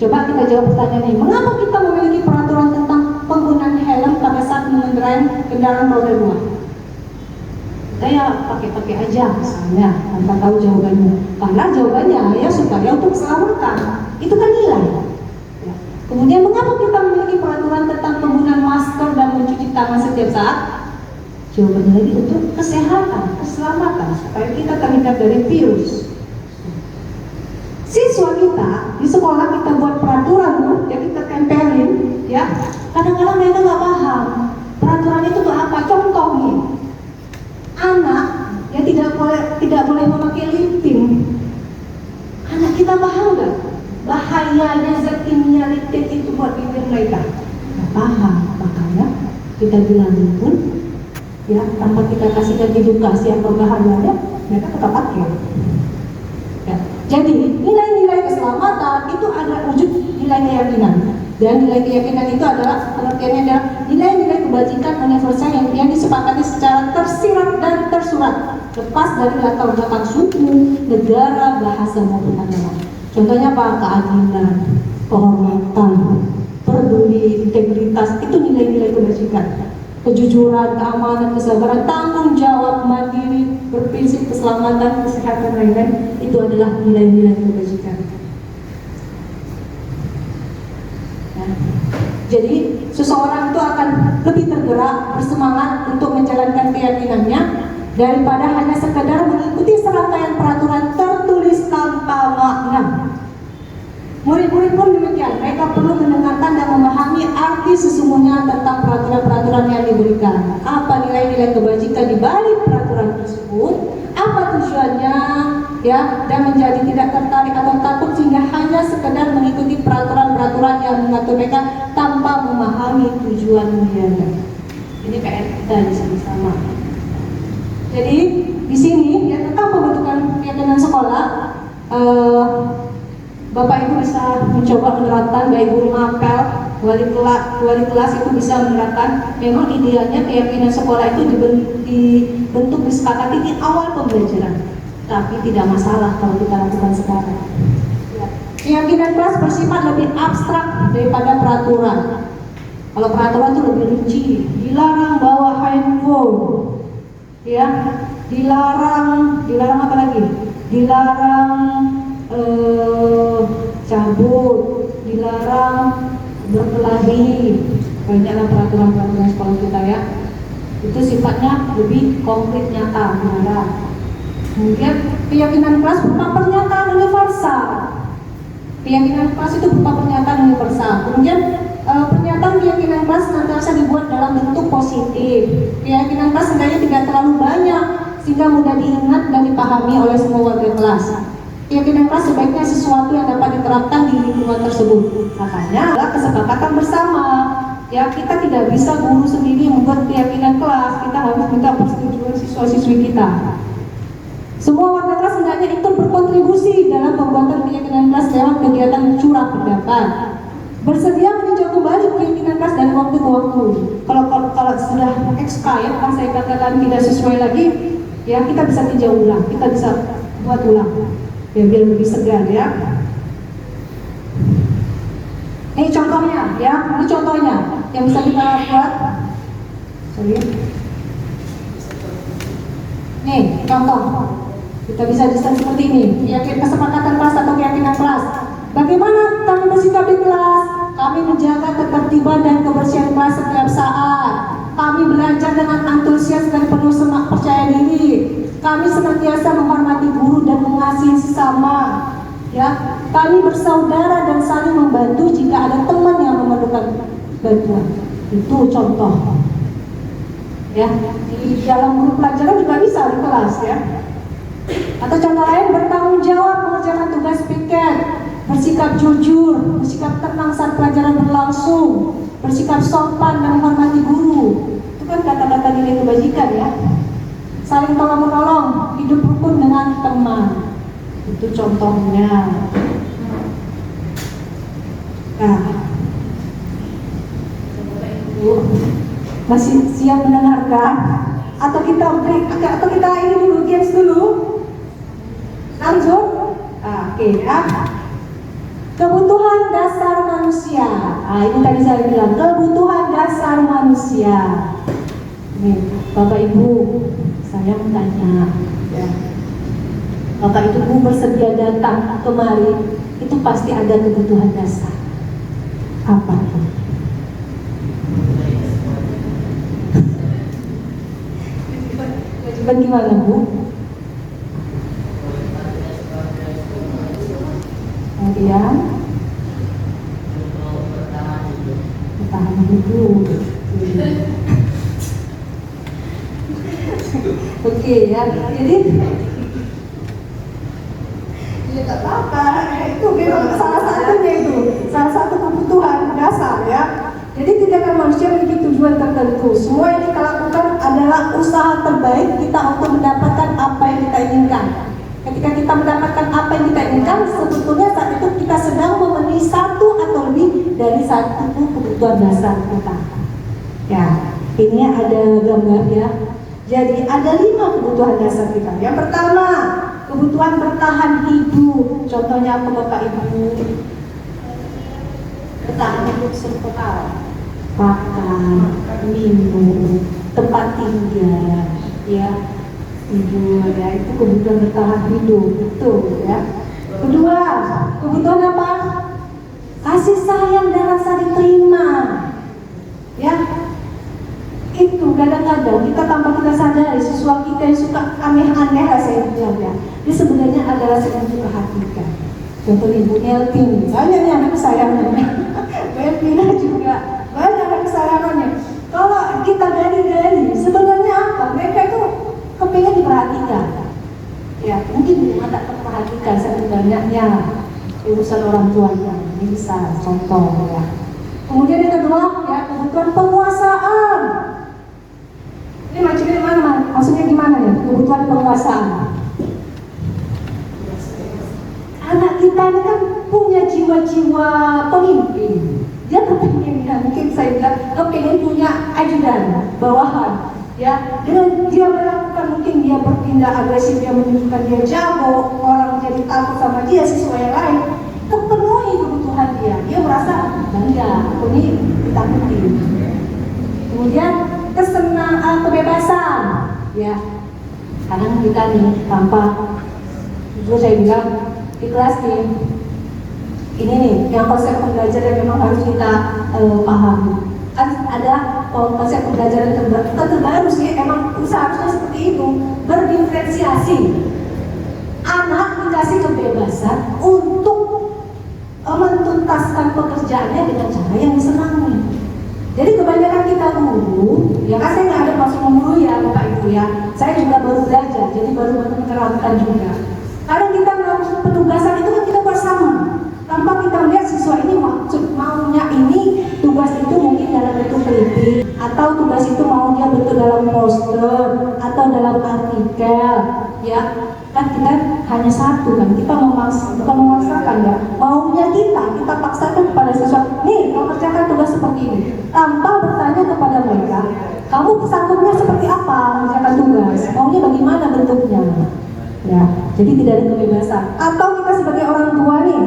coba kita jawab pertanyaan ini. Mengapa kita memiliki peraturan tentang penggunaan helm pada saat mengendarai kendaraan roda 2? Kita ya pakai aja misalnya, tanpa tahu jawabannya. Karena jawabannya ya supaya untuk keselamatan. Itu kan nilai. Kemudian mengapa kita memiliki peraturan tentang penggunaan masker dan mencuci tangan setiap saat? Jawabannya lagi untuk kesehatan, keselamatan, supaya kita terhindar dari virus. Siswa kita di sekolah kita buat peraturan tuh, ya kita tempelin, ya. Kadang-kadang mereka nggak paham peraturan itu tuh apa. Contohnya, anak ya tidak boleh memakai lip tint. Anak kita paham nggak bahayanya zat kimia lip tint itu buat bibir mereka? Nggak paham, makanya kita bilangin pun, ya tanpa kita kasihkan edukasi yang berbahayanya, mereka tetap pakai. Ya. Jadi nilai-nilai keselamatan itu ada wujud nilai keyakinan, dan nilai keyakinan itu adalah pengertiannya adalah nilai-nilai kebajikan universal yang disepakati secara tersirat dan tersurat, lepas dari latar belakang suku, negara, bahasa maupun agama. Contohnya apa? Keadilan, kehormatan, peduli, integritas, itu nilai-nilai kebajikan. Kejujuran, keamanan, kesabaran, tanggung jawab, mandiri, berprinsip, keselamatan, kesehatan, lain-lain, itu adalah nilai-nilai kebajikan. Ya. Jadi seseorang itu akan lebih tergerak, bersemangat untuk menjalankan keyakinannya daripada hanya sekadar mengikuti serangkaian peraturan tertulis tanpa makna. Murid-murid pun demikian, mereka perlu mendengarkan dan memahami arti sesungguhnya tentang peraturan-peraturan yang diberikan. Apa nilai-nilai kebajikan di balik peraturan tersebut? Apa tujuannya? Ya, dan menjadi tidak tertarik atau takut sehingga hanya sekedar mengikuti peraturan-peraturan yang mengatur mereka tanpa memahami tujuan mulianya. Ini PR kita di sini sama. Jadi di sini ya tentang pembentukan keyakinan sekolah. Bapak Ibu bisa mencoba menerapkan, baik guru mapel, wali kelas itu bisa menerapkan. Memang idealnya keyakinan sekolah itu dibentuk, disepakati di awal pembelajaran, tapi tidak masalah kalau kita lakukan sekarang. Ya. Keyakinan kelas bersifat lebih abstrak daripada peraturan. Kalau peraturan itu lebih rinci, dilarang bawa handphone, ya, dilarang apa lagi? Dilarang cabut, dilarang berkelahi. Banyaklah peraturan-peraturan sekolah kita ya. Itu sifatnya lebih konkret, nyata, dilarang. Kemudian keyakinan kelas berupa pernyataan universal. Keyakinan kelas itu berupa pernyataan universal. Kemudian pernyataan keyakinan kelas senantiasa dibuat dalam bentuk positif. Keyakinan kelas sebenarnya tidak terlalu banyak sehingga mudah diingat dan dipahami oleh semua warga kelas. Keyakinan kelas sebaiknya sesuatu yang dapat diterapkan di lingkungan tersebut. Makanya adalah kesepakatan bersama. Ya, kita tidak bisa guru sendiri membuat keyakinan kelas. Kita harus minta persetujuan siswa-siswi kita. Semua warga kelas hendaknya ikut berkontribusi dalam pembuatan keyakinan kelas lewat kegiatan curah pendapat. Bersedia meninjau kembali keyakinan kelas dari waktu ke waktu. Kalau sudah expired, kan saya katakan tidak sesuai lagi, ya kita bisa tinjau ulang, kita bisa buat ulang. Ya biar lebih segar ya. Ini contohnya ya, ini contohnya yang bisa kita buat. Sorry. Nih contoh, kita bisa desain seperti ini. Kesepakatan kelas atau keyakinan kelas. Bagaimana kami bersikap di kelas? Kami menjaga ketertiban dan kebersihan kelas setiap saat. Kami belajar dengan antusias dan penuh semangat percaya diri. Kami senantiasa menghormati guru dan mengasihi sesama. Ya, kami bersaudara dan saling membantu jika ada teman yang memerlukan bantuan. Itu contoh. Ya, di dalam grup pelajaran juga bisa di kelas ya. Atau contoh lain, bertanggung jawab mengerjakan tugas piket, bersikap jujur, bersikap tenang saat pelajaran berlangsung, bersikap sopan dan menghormati guru. Itu kan kata-kata nilai kebajikan ya. Saling tolong-menolong, hidup rukun dengan teman. Itu contohnya. Nah, masih siap mendengarkan? Atau kita break? Atau kita ini dulu, games dulu? Langsung? Oke ya. Kebutuhan dasar manusia. Ini tadi saya bilang kebutuhan dasar manusia. Nih, Bapak Ibu, saya mau tanya, ya. Bapak Ibu bersedia datang kemari, itu pasti ada kebutuhan dasar. Apa itu? Kewajiban gimana, Bu? Kemudian bertahan hidup. Oke ya, jadi ya tak apa-apa, itu memang salah satunya itu, salah satu kebutuhan dasar ya. Jadi tidak akan manusia memiliki tujuan tertentu. Semua yang kita lakukan adalah usaha terbaik kita untuk mendapatkan apa yang kita inginkan. Ketika kita mendapatkan apa yang kita inginkan, sebetulnya saat itu kita sedang memenuhi satu atau lebih dari satu kebutuhan dasar kita. Ya, ini ada gambar ya. Jadi ada 5 kebutuhan dasar kita. Yang pertama, kebutuhan bertahan hidup. Contohnya apa Bapak Ibu? Bertahan hidup seperti makan, minum, tempat tinggal, ya, tidur, ya, itu kebutuhan bertahan hidup, betul, ya. Kedua, kebutuhan apa? Kasih sayang dan rasa diterima, ya. Itu kadang-kadang kita tanpa kita sadari sesuatu kita yang suka aneh-aneh rasanya ya. Ini sebenarnya adalah sedang diperhatikan. Contohnya Ibu Elvin, banyak nih anak kesayangannya. Bu Elvina juga banyak anak kesayangannya. Kalau kita gali-gali, sebenarnya apa? Mereka itu kepingin diperhatikan. Ya, mungkin belum ada terperhatikan sebenarnya urusan orang tuanya. Ini bisa contoh ya. Kemudian yang kedua ya, kebutuhan penguasaan. Ini macamnya mana? Maksudnya gimana ya? Kebutuhan penguasaan. Anak kita ini kan punya jiwa-jiwa pemimpin. Dia kepingin ya, mungkin saya bilang kepingin punya ajudan, bawahan. Ya, dengan dia melakukan mungkin dia bertindak agresif, dia menunjukkan dia jago, orang jadi takut sama dia sesuai yang lain. Terpenuhi kebutuhan dia. Dia merasa bangga, aku ini ditakuti. Kemudian kesenangan, kebebasan. Ya, kadang kita nih tanpa jujur saya bilang di kelas nih ini nih yang konsep pembelajaran memang harus kita pahami. Kan ada konsep pembelajaran terbaru sih, emang seharusnya seperti itu, berdiferensiasi. Anak dikasih kebebasan untuk menuntaskan pekerjaannya dengan cara yang disenangi. Jadi kebanyakan kita guru, ya kan saya nggak ada maksud mengguru ya Bapak Ibu ya. Saya juga baru belajar, jadi baru menerapkan juga. Kadang kita melakukan penugasan itu kan kita bersama, tanpa kita melihat siswa ini maksud maunya ini tugas itu mungkin dalam bentuk kritik, atau tugas itu maunya bentuk dalam poster atau dalam artikel, ya. Kan kita hanya satu kan, kita bukan memaksakan ya, maunya kita paksakan kepada siswa, nih kau kerjakan tugas seperti ini, tanpa bertanya kepada mereka, kamu sanggupnya seperti apa mengerjakan tugas, maunya bagaimana bentuknya, ya. Jadi tidak ada kebebasan. Atau kita sebagai orang tua nih,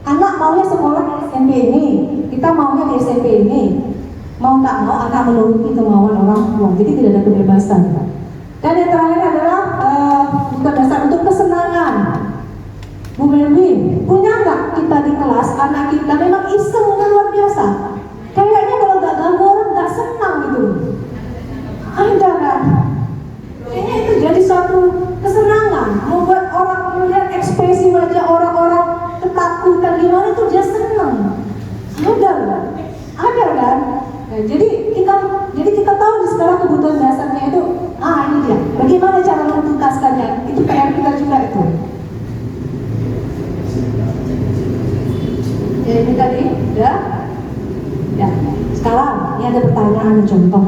anak maunya sekolah di SMP ini, kita maunya di SMP ini, mau tak mau anak menuruti kemauan orang tua, jadi tidak ada kebebasan. Dan yang terakhir adalah bukan dasar untuk kesenangan. Bu Melvin, punya nggak kita di kelas anak kita memang iseng kan luar biasa? Kayaknya kalau nggak ganggu orang nggak senang gitu. Ada kan? Kayaknya itu jadi suatu kesenangan, membuat orang melihat ekspresi wajah orang-orang ketakutan gimana itu dia senang. Ada kan? Nah, jadi kita tahu di sekarang kebutuhan dasarnya itu, ini dia. Bagaimana cara menuntaskannya? Itu PR kita juga itu. Ya, ini tadi udah. Ya, sekarang ini ada pertanyaan contoh.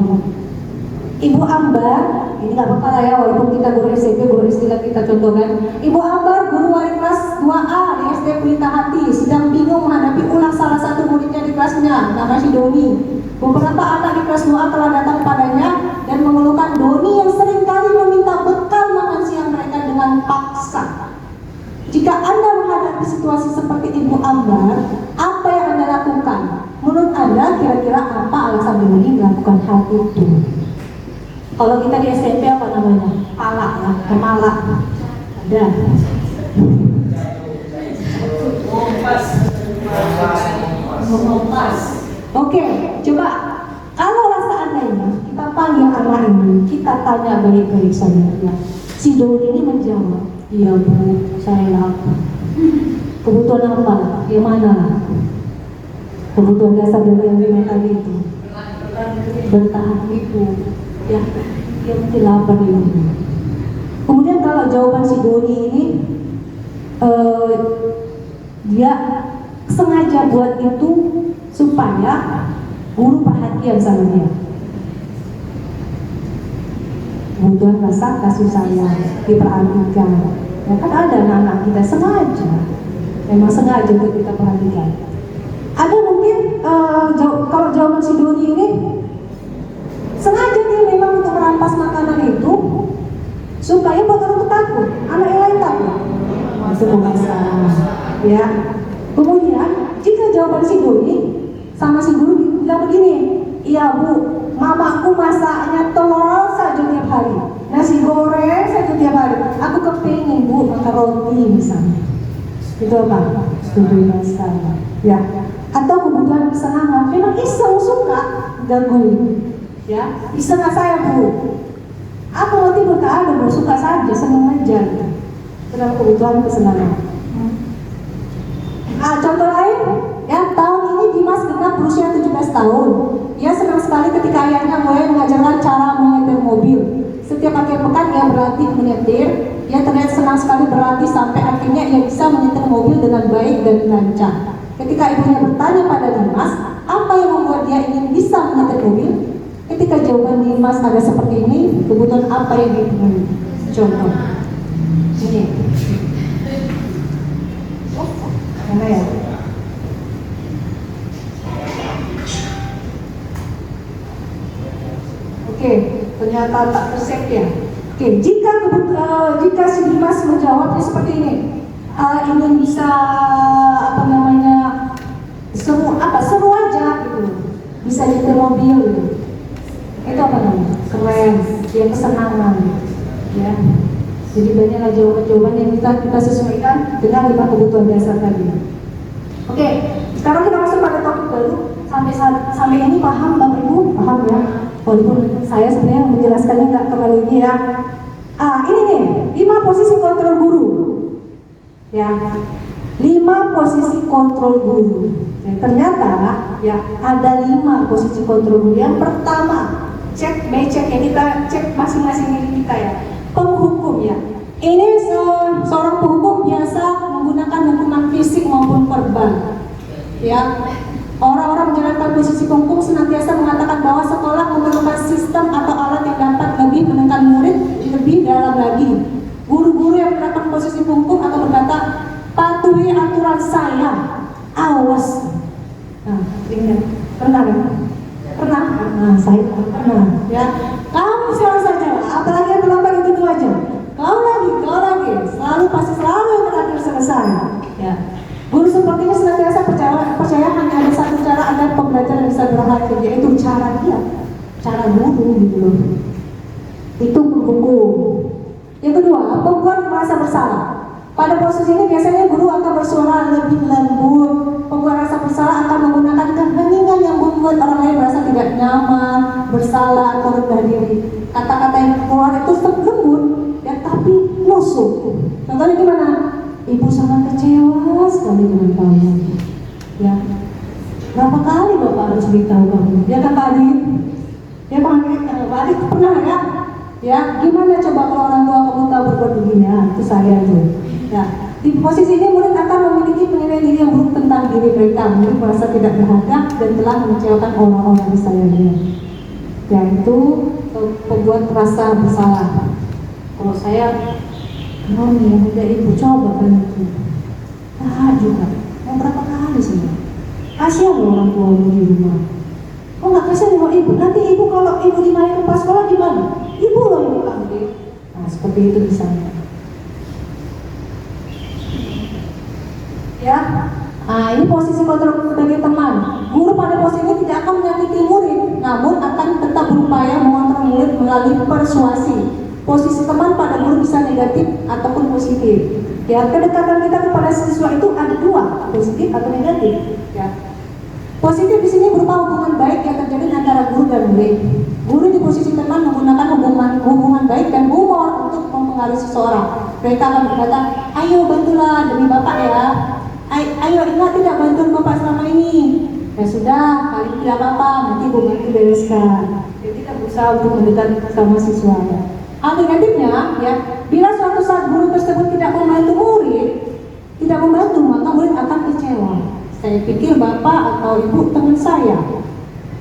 Ibu Ambar, ini nggak apa-apa lah ya, walaupun kita guru SMP, guru SD kita contohkan. Ibu Ambar, guru wali kelas 2A di SD Pelita Hati, sedang bingung menghadapi ulah salah satu muridnya di kelasnya, nama si Doni. Beberapa anak di kelas 2A telah datang padanya dan mengeluhkan Doni yang seringkali meminta bekal makan siang mereka dengan paksa. Jika Anda menghadapi situasi seperti Ibu Ambar, apa yang Anda lakukan? Menurut Anda, kira-kira apa alasan Doni melakukan hal itu? Kalau kita di SMP apa namanya? Palak ya, kemalak. Ada. Ngompas. Oke, coba kalau seandainya kita panggil anak anak ini kita tanya baik-baik saja ya. Si Doni ini menjawab, iya Bu, saya lapar. Kebutuhan apa? Yang mana? Kebutuhan dasar dari yang 5 tadi itu. Bertahan itu, ya, dia mesti lapar ini. Kemudian kalau jawaban si Doni ini, dia sengaja buat itu supaya guru perhatian sama dia. Kemudian rasa kasih sayang diperhatikan. Ya kan ada anak-anak kita sengaja, memang sengaja untuk kita perhatikan. Ada mungkin kalau jawaban si Doni ini sengaja dia memang untuk merampas makanan itu supaya buat orang takut, anak yang lain takut. Itu bukan salah, ya. Kemudian jika jawaban si Doni sama si guru bilang begini, iya Bu, mamaku masaknya telur saja tiap hari, nasi goreng saja tiap hari. Aku kepingin Bu makan roti misalnya. Itu apa? Kebutuhan saya, ya. Atau kebutuhan kesenangan, memang iseng suka gangguin, ya. Iseng saya Bu. Apa motif tak ada Bu, suka saja, senang aja. Itu adalah kebutuhan kesenangan. Contoh lain, ya, tahun ini Dimas genap berusia 17 tahun. Ia senang sekali ketika ayahnya mulai mengajarkan cara menyetir mobil. Setiap akhir pekan ia berlatih menyetir. Ia terlihat senang sekali berlatih sampai akhirnya ia bisa menyetir mobil dengan baik dan lancar. Ketika ibunya bertanya pada Dimas, apa yang membuat dia ingin bisa menyetir mobil? Ketika jawaban Dimas ada seperti ini, kebutuhan apa yang dipenuhi? Contoh, ini. Mana ya? Oke, ternyata tak tersave ya. Oke, jika si Dimas menjawabnya seperti ini, ingin bisa seru aja gitu, bisa nyetir mobil gitu. Itu apa namanya? Keren, dia kesenangan, ya. Jadi banyaklah jawaban-jawaban yang kita sesuaikan dengan 5 kebutuhan dasar tadi. Oke, sekarang kita masuk pada topik baru. Sampai ini paham Bapak Ibu? Paham ya? Walaupun saya sebenarnya menjelaskannya nggak terlalu ini ya. Ini nih, 5 posisi kontrol guru. Ya, 5 posisi kontrol guru. Dan ternyata ya ada 5 posisi kontrol guru. Yang pertama, cek yang kita cek masing-masing diri kita ya. Penghukum ya. Ini seorang penghukum biasa menggunakan hukuman fisik maupun verbal. Ya. Orang-orang menjalankan posisi penghukum senantiasa mengatakan bahwa sekolah memerlukan sistem atau alat yang dapat lebih menekan murid lebih dalam lagi. Guru-guru yang menerapkan posisi penghukum akan berkata, patuhi aturan saya, awas. Nah, ingat, pernah ya? Pernah? Nah, saya pernah. Ya, kamu selalu saja, apalagi yang terlambat itu aja. Kau lagi, selalu yang terakhir selesai. Ya. Guru sepertinya senantiasa percaya hanya ada satu cara agar pembelajaran bisa berhasil, yaitu cara guru gitu loh. Itu penghukum. Yang kedua, pembuat merasa bersalah. Pada posisi ini biasanya guru akan bersuara lebih lembut. Pembuat rasa bersalah akan menggunakan keheningan yang membuat orang lain merasa tidak nyaman, bersalah atau rendah diri. Kata-kata yang keluar itu lembut, ya tapi nusuk. Contohnya gimana? Ibu sangat kecewa sekali dengan kamu. Ya, berapa kali Bapak harus beritahu kamu? Ya kan Pak Adi? Ya Pak Adi pernah ya? Ya, gimana coba kalau orang tua kamu tahu berbuat begini? Ya, itu saya tuh. Ya, di posisi ini murid akan memiliki penilaian diri yang buruk tentang diri mereka. Murid merasa tidak berharga dan telah mengecewakan orang-orang di sayangnya. Yaitu pembuat rasa bersalah. Kalau saya nih yang udah ibu coba kan itu juga mau berapa kali sih kasihan loh orang tua di rumah. Kok nggak kasihan sama ibu? Nanti ibu kalau ibu dimarahin pas sekolah gimana? Ibu loh yang dipanggil. Nah seperti itu misalnya ya. Ini posisi kontrol sebagai teman. Guru pada posisi ini tidak akan menyakiti murid, namun akan tetap berupaya mengontrol murid melalui persuasi. Posisi teman pada guru bisa negatif ataupun positif. Ya, kedekatan kita kepada siswa itu ada 2, positif atau negatif. Ya. Positif di sini berupa hubungan baik yang terjadi antara guru dan murid. Guru di posisi teman menggunakan hubungan baik dan humor untuk mempengaruhi seseorang. Mereka akan berkata, ayo bantulah demi Bapak ya. Ayo ingat tidak bantuan Bapak selama ini. Ya sudah, kali ini tidak apa-apa, nanti Bu bantu bereskan. Jadi kita berusaha untuk mendekat sama siswa. Alternatifnya, ya, bila suatu saat guru tersebut tidak membantu murid, maka murid akan kecewa. Saya pikir Bapak atau Ibu teman saya.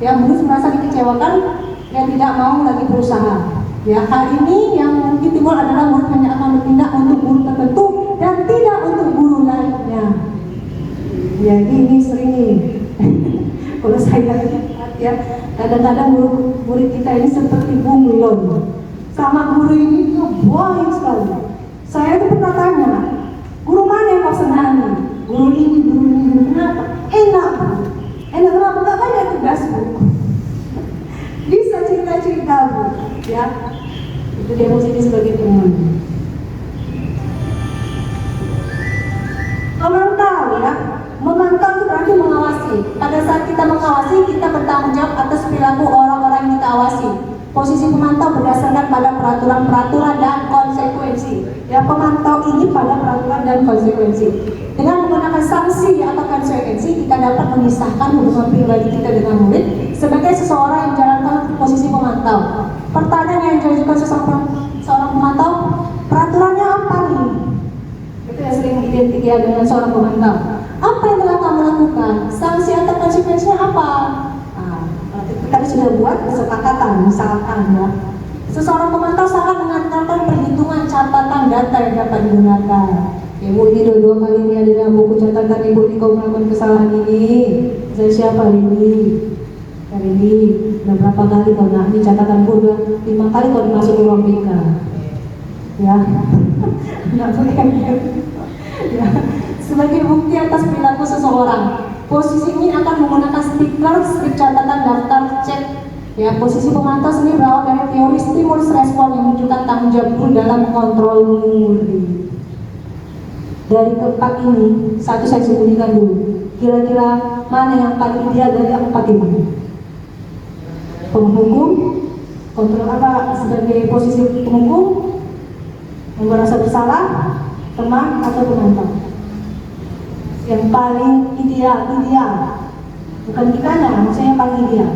Ya, murid merasa dikecewakan dan tidak mau lagi berusaha. Ya, hal ini yang mungkin timbul adalah murid hanya akan bertindak untuk guru tertentu dan tidak untuk guru lainnya. Jadi ini sering nih. Kalau saya lihat ya, kadang-kadang murid kita ini seperti bunglon. Sama guru ini baik sekali. Saya tuh pernah tanya, guru mana yang kau senangi? Guru ini, kenapa? Enak kenapa? Enggak banyak tugas Bu. Bisa cerita-cerita Bu, ya. Itu dia posisi sebagai teman. Memantau ya, memantau itu berarti mengawasi. Pada saat kita mengawasi, kita bertanggung jawab atas perilaku orang-orang yang kita awasi. Posisi pemantau berdasarkan pada peraturan-peraturan dan konsekuensi. Ya, pemantau ini pada peraturan dan konsekuensi. Dengan menggunakan sanksi atau konsekuensi, kita dapat memisahkan hubungan pribadi kita dengan murid sebagai seseorang yang menjalankan posisi pemantau. Pertanyaan yang diajukan seorang pemantau, peraturannya apa nih? Itu yang sering identik dengan seorang pemantau. Apa yang telah kamu lakukan? Sanksi atau konsekuensinya apa? Kita sudah buat kesepakatan, misalkan ya, seseorang pemantau sangat mengantarkan perhitungan catatan data yang dapat digunakan. Ibu ini dua kali ini ada dalam buku catatan Ibu ini kau melakukan kesalahan ini. Saya siapa ini? Hari ini udah berapa kali kau ini catatanku udah 5 kali kau masuk ke ruang BK. Ya, nggak boleh ya. Sebagai bukti atas perilaku seseorang. Posisi ini akan menggunakan stiker catatan daftar cek. Ya, posisi pemantau sendiri berawal dari teori stimulus respon yang menunjukkan tanggung jawab guru dalam mengontrol murid. Dari keempat ini, satu saya sembunyikan dulu. Kira-kira mana yang paling ideal dari keempat ini? Penghukum, kontrol apa sebagai posisi penghukum, yang merasa bersalah, teman atau pemantau? Yang paling ideal, bukan kitanya, maksudnya yang paling ideal.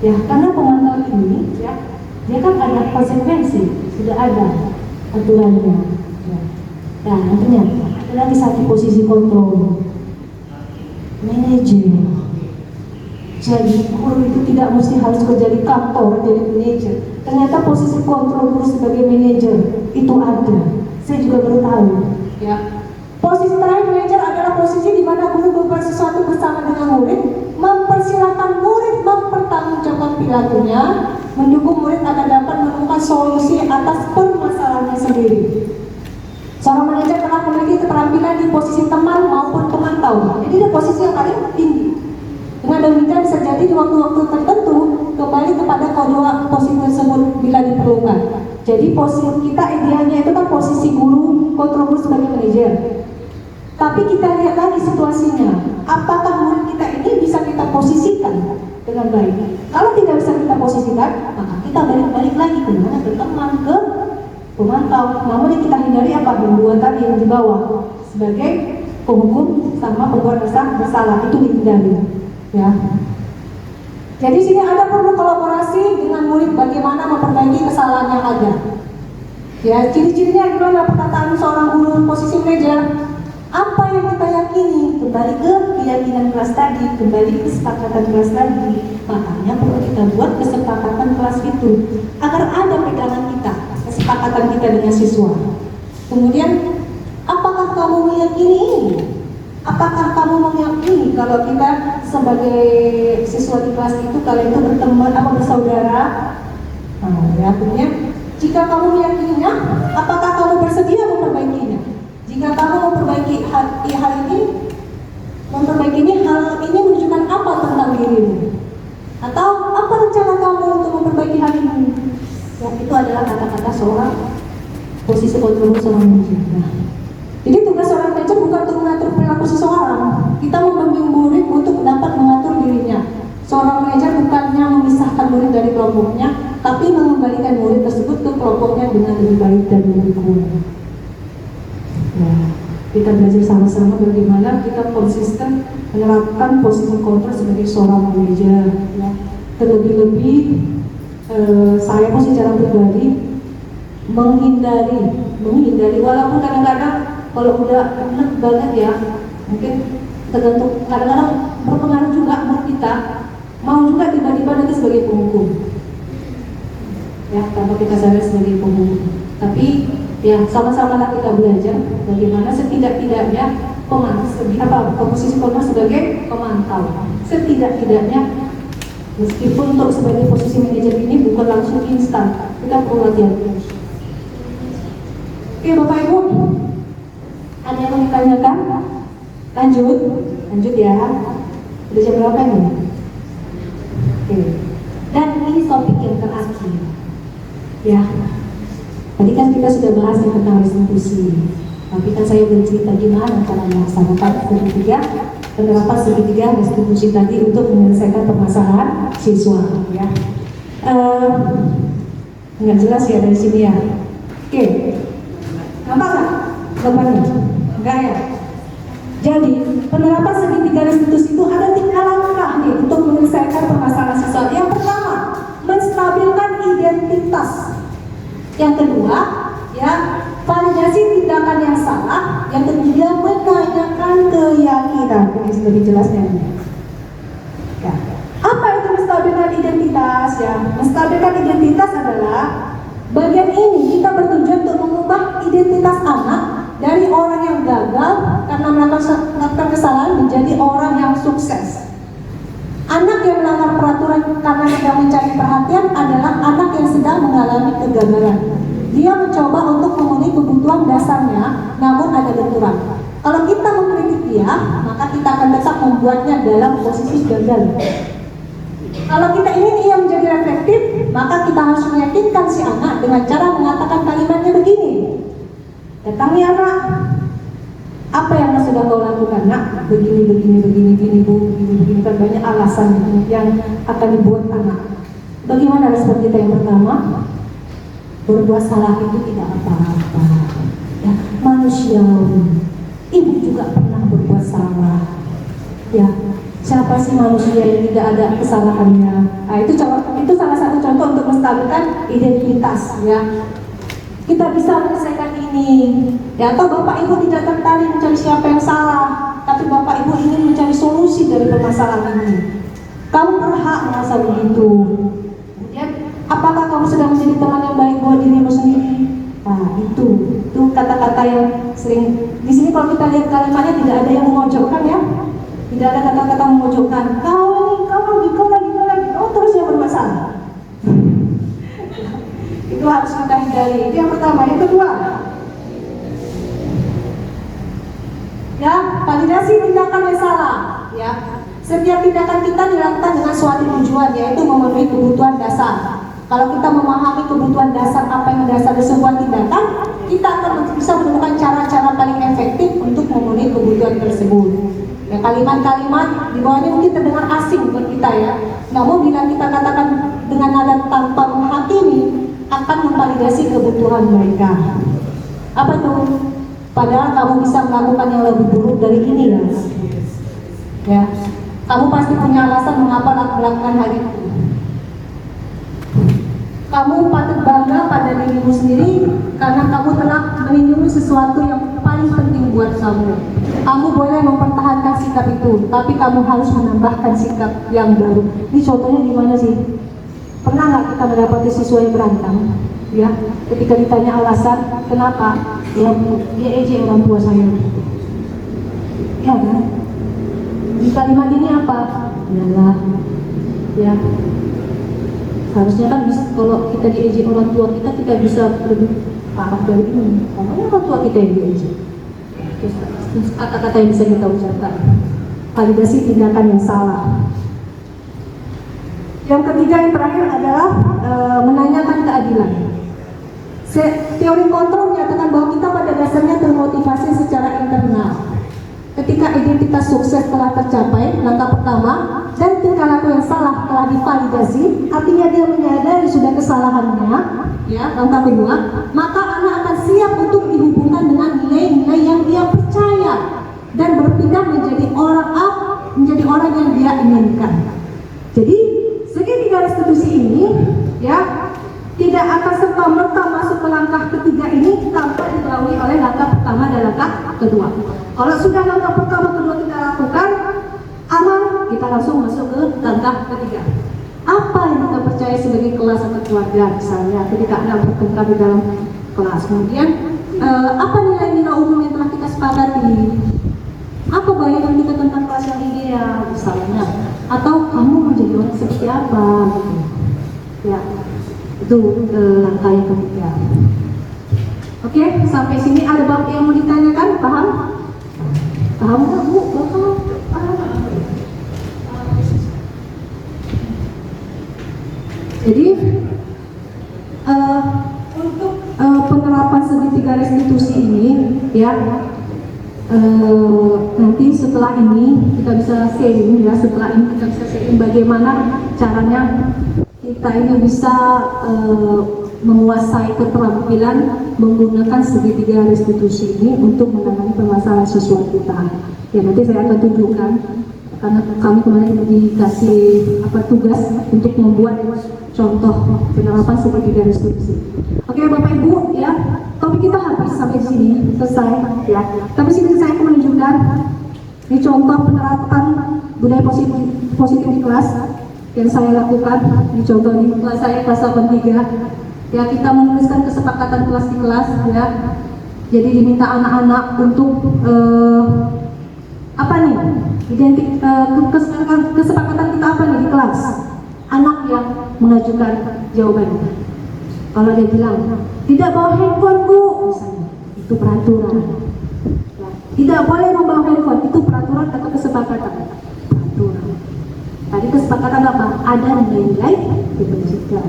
Ya, karena pemantau ini, ya, dia kan ada konsekuensi, sudah ada aturannya. Ya. Nah, nantinya ada lagi satu posisi kontrol, manajer. Jadi guru itu tidak mesti harus kerja di kantor jadi manajer. Ternyata posisi kontrol guru sebagai manajer itu ada. Saya juga baru tahu. Ya. Posisi terakhir manajer adalah posisi di mana guru berbuat sesuatu bersama dengan murid, mempersilahkan murid mempertanggungjawabkan perilakunya, mendukung murid agar dapat menemukan solusi atas permasalahannya sendiri. Seorang manajer telah memiliki keterampilan di posisi teman maupun pemantau. Jadi dia posisi yang paling tinggi. Dengan demikian bisa jadi di waktu-waktu tertentu kembali kepada kedua posisi tersebut bila diperlukan. Jadi posisi kita idealnya itu kan posisi guru, kontrol guru sebagai manajer. Tapi kita lihat lagi situasinya. Apakah murid kita ini bisa kita posisikan dengan baik? Kalau tidak bisa kita posisikan, maka kita balik-balik lagi ke mana? Ke teman, ke pemantau. Namun yang kita hindari apa? Yang dua tadi yang di bawah sebagai penghukum sama pembuat rasa bersalah, itu dihindari. Ya. Jadi sini ada perlu kolaborasi dengan murid bagaimana memperbaiki kesalahan yang ada. Ya, ciri-cirinya gimana perkataan seorang guru posisi manajer? Apa yang kita yakini? Kembali ke keyakinan kelas tadi, kembali ke kesepakatan kelas tadi. Makanya perlu kita buat kesepakatan kelas itu agar ada pegangan kita, kesepakatan kita dengan siswa. Kemudian, apakah kamu meyakini ini? Apakah kamu meyakini kalau kita sebagai siswa di kelas itu kalian itu berteman apa bersaudara? Nah, ya, kemudian jika kamu meyakininya, apakah kamu bersedia memperbaikinya? Jika kamu memperbaiki hal ini, hal ini menunjukkan apa tentang dirimu? Atau apa rencana kamu untuk memperbaiki hal ini? Ya, itu adalah kata-kata seorang posisi kontrol seorang manajer. Nah, jadi tugas seorang manajer bukan untuk mengatur perilaku seseorang. Kita membimbing murid untuk dapat mengatur dirinya. Seorang manajer bukannya memisahkan kelompoknya, tapi mengembalikan murid tersebut ke kelompoknya dengan lebih baik dan lebih kuat. Nah, kita belajar sama-sama bagaimana kita konsisten menerapkan positive control sebagai seorang manajer. Ya. Terlebih-lebih saya pun secara pribadi menghindari walaupun kadang-kadang kalau udah enak banget ya, mungkin tergantung, kadang-kadang berpengaruh juga mood kita, mau juga tiba-tiba nanti sebagai penghukum ya, tanpa kita sadar sebagai penghukum. Tapi ya sama-sama lah kita belajar bagaimana setidak-tidaknya komposisi korma sebagai pemantau. Setidak-tidaknya meskipun untuk sebagai posisi manajer ini bukan langsung instan, kita perlu latihan. Oke Bapak Ibu, ada yang mau ditanyakan? Lanjut ya. Udah jam berapa nih? Oke. Dan ini topik yang terakhir. Ya. Tadi kan kita sudah bahas tentang restitusi. Tapi kan saya bercerita gimana cara melaksanakan segitiga, penerapan segitiga restitusi tadi untuk menyelesaikan permasalahan siswa. Ya. Nggak jelas ya dari sini ya. Oke. Nampak nggak gambarnya? Enggak ya? Jadi, penerapan segitiga restitusi itu ada 3 langkah nih untuk menyelesaikan permasalahan siswa. Yang pertama, menstabilkan identitas. Yang kedua, ya, validasi tindakan yang salah. Yang ketiga, menanyakan keyakinan. Ini lebih jelasnya. Ya. Apa itu menstabilkan identitas? Ya, menstabilkan identitas adalah bagian ini kita bertujuan untuk mengubah identitas anak dari orang yang gagal karena melakukan kesalahan menjadi orang yang sukses. Anak yang melanggar peraturan karena sedang mencari perhatian adalah anak yang sedang mengalami kegagalan. Dia mencoba untuk memenuhi kebutuhan dasarnya, namun ada benturan. Kalau kita mengkritik dia, maka kita akan tetap membuatnya dalam posisi gagal. Kalau kita ingin ia menjadi reflektif, maka kita harus meyakinkan si anak dengan cara mengatakan kalimatnya begini. Datangi anak, apa yang sudah kau lakukan nak? Begini, bu, begini, kan banyak alasan yang akan dibuat anak. Bagaimana respon kita yang pertama? Berbuat salah itu tidak apa-apa, ya, manusiawi. Ibu juga pernah berbuat salah, ya. Siapa sih manusia yang tidak ada kesalahannya? Nah, itu salah satu contoh untuk menstabilkan identitas, ya. Kita bisa menyelesaikan ini, ya. Atau bapak ibu tidak tertarik mencari siapa yang salah, tapi bapak ibu ingin mencari solusi dari permasalahan ini. Kamu berhak merasa begitu. Kemudian, apakah kamu sedang menjadi teman yang baik buat dirimu sendiri? Nah, itu kata-kata yang sering di sini kalau kita lihat kalimatnya tidak ada yang memojokkan, ya. Tidak ada kata-kata memojokkan. Kau lagi. Oh, terus yang bermasalah. Itu harus kita hindari. Itu yang pertama. Yang kedua, ya, validasi tindakan yang salah. Ya, setiap tindakan kita dilakukan dengan suatu tujuan, yaitu memenuhi kebutuhan dasar. Kalau kita memahami kebutuhan dasar apa yang mendasari sebuah tindakan, kita akan bisa menemukan cara-cara paling efektif untuk memenuhi kebutuhan tersebut. Ya, kalimat-kalimat di bawahnya mungkin terdengar asing buat kita, ya. Namun bila kita katakan dengan nada tanpa menghakimi, akan memvalidasi kebutuhan mereka. Apa itu? Padahal kamu bisa melakukan yang lebih buruk dari ini, ya. Ya, kamu pasti punya alasan mengapa melakukan hal itu. Kamu patut bangga pada dirimu sendiri karena kamu telah melindungi sesuatu yang paling penting buat kamu. Kamu boleh mempertahankan sikap itu, tapi kamu harus menambahkan sikap yang baru. Ini contohnya gimana sih? Pernah nggak kita mendapati siswa yang berantem? Ya, ketika ditanya alasan, kenapa? Ya, dia ejek orang tua saya. Ya kan? Di kalimat ini apa? Yalah, ya. Harusnya kan kalau kita diejek orang tua kita bisa lebih parah dari ini. Pokoknya orang tua kita yang diejek. Terus kata-kata yang bisa kita ucapkan. Validasi tindakan yang salah. Yang ketiga, yang terakhir adalah menanyakan keadilan. Teori kontrol menyatakan bahwa kita pada dasarnya termotivasi secara internal. Ketika identitas kita sukses telah tercapai langkah pertama dan tingkah laku yang salah telah divalidasi, artinya dia menyadari sudah kesalahannya, ya, langkah kedua, maka anak akan siap untuk dihubungkan dengan nilai-nilai yang dia percaya dan berpindah menjadi orang yang dia inginkan. Jadi segitiga restitusi ini, ya, tidak akan serta-merta masuk ke langkah ketiga ini tanpa didahului oleh langkah pertama dan langkah kedua. Kalau sudah langkah pertama kedua kita lakukan, aman, kita langsung masuk ke langkah ketiga. Apa yang kita percaya sebagai kelas atau keluarga, misalnya ketika anak bertengkar di dalam kelas, kemudian apa nilai-nilai umum yang telah kita sepakati, apa bayangan kita tentang kelas yang ideal, misalnya, atau kamu menjadi orang seperti apa, gitu. Ya, itu langkah yang ketiga. Oke, sampai sini ada bab yang mau ditanyakan, paham? Paham nggak Bu? Paham? Jadi untuk penerapan segitiga restitusi ini, ya, nanti setelah ini kita bisa sharing, ya, setelah ini kita bisa sharing bagaimana caranya kita ini bisa menguasai keterampilan menggunakan segitiga restitusi ini untuk menangani permasalahan siswa kita. Ya, nanti saya akan tunjukkan karena kami kemarin dikasih tugas untuk membuat contoh penerapan segitiga restitusi. Oke, Bapak Ibu, ya, topik kita habis sampai sini selesai, ya. Tapi sini saya akan menunjukkan ini contoh penerapan budaya positif di kelas yang saya lakukan. Ini contoh di kelas saya, kelas 83. Ya, kita menuliskan kesepakatan kelas di kelas, ya. Jadi diminta anak-anak untuk kesepakatan kita apa nih di kelas? Anak yang mengajukan jawabannya. Kalau dia bilang tidak bawa handphone Bu, misalnya, itu peraturan. Ya, tidak boleh membawa handphone, itu peraturan atau kesepakatan? Peraturan. Tadi kesepakatan apa? Ada nilai-nilai kebajikan.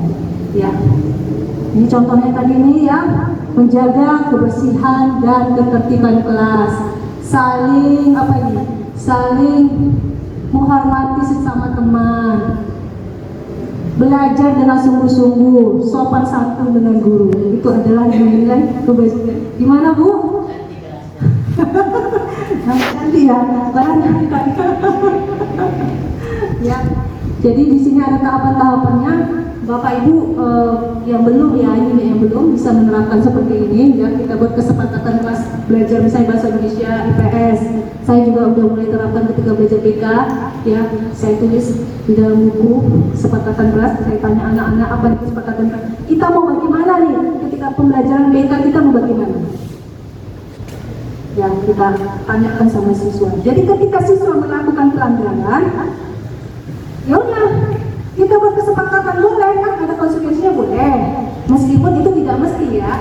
Ya. Ini contohnya tadi ini, ya, menjaga kebersihan dan ketertiban kelas, saling saling menghormati sesama teman, belajar dengan sungguh-sungguh, sopan santun dengan guru. Itu adalah nilai kebajikan. Gimana Bu? Nanti ya, banyak. Ya, jadi di sini ada tahapan-tahapannya. Bapak Ibu yang belum, ya, ini yang belum bisa menerapkan seperti ini, ya, kita buat kesepakatan kelas belajar misalnya bahasa Indonesia, IPS. Saya juga udah mulai terapkan ketika belajar BK, ya, saya tulis di dalam buku kesepakatan kelas. Saya tanya anak-anak apa nih kesepakatan kelas. Kita mau bagaimana nih ketika pembelajaran BK, kita mau bagaimana? Yang kita tanyakan sama siswa. Jadi ketika siswa melakukan pelanggaran, ya udah, kita buat kesepakatan boleh, kan ada konsekuensinya boleh, meskipun itu tidak mesti, ya.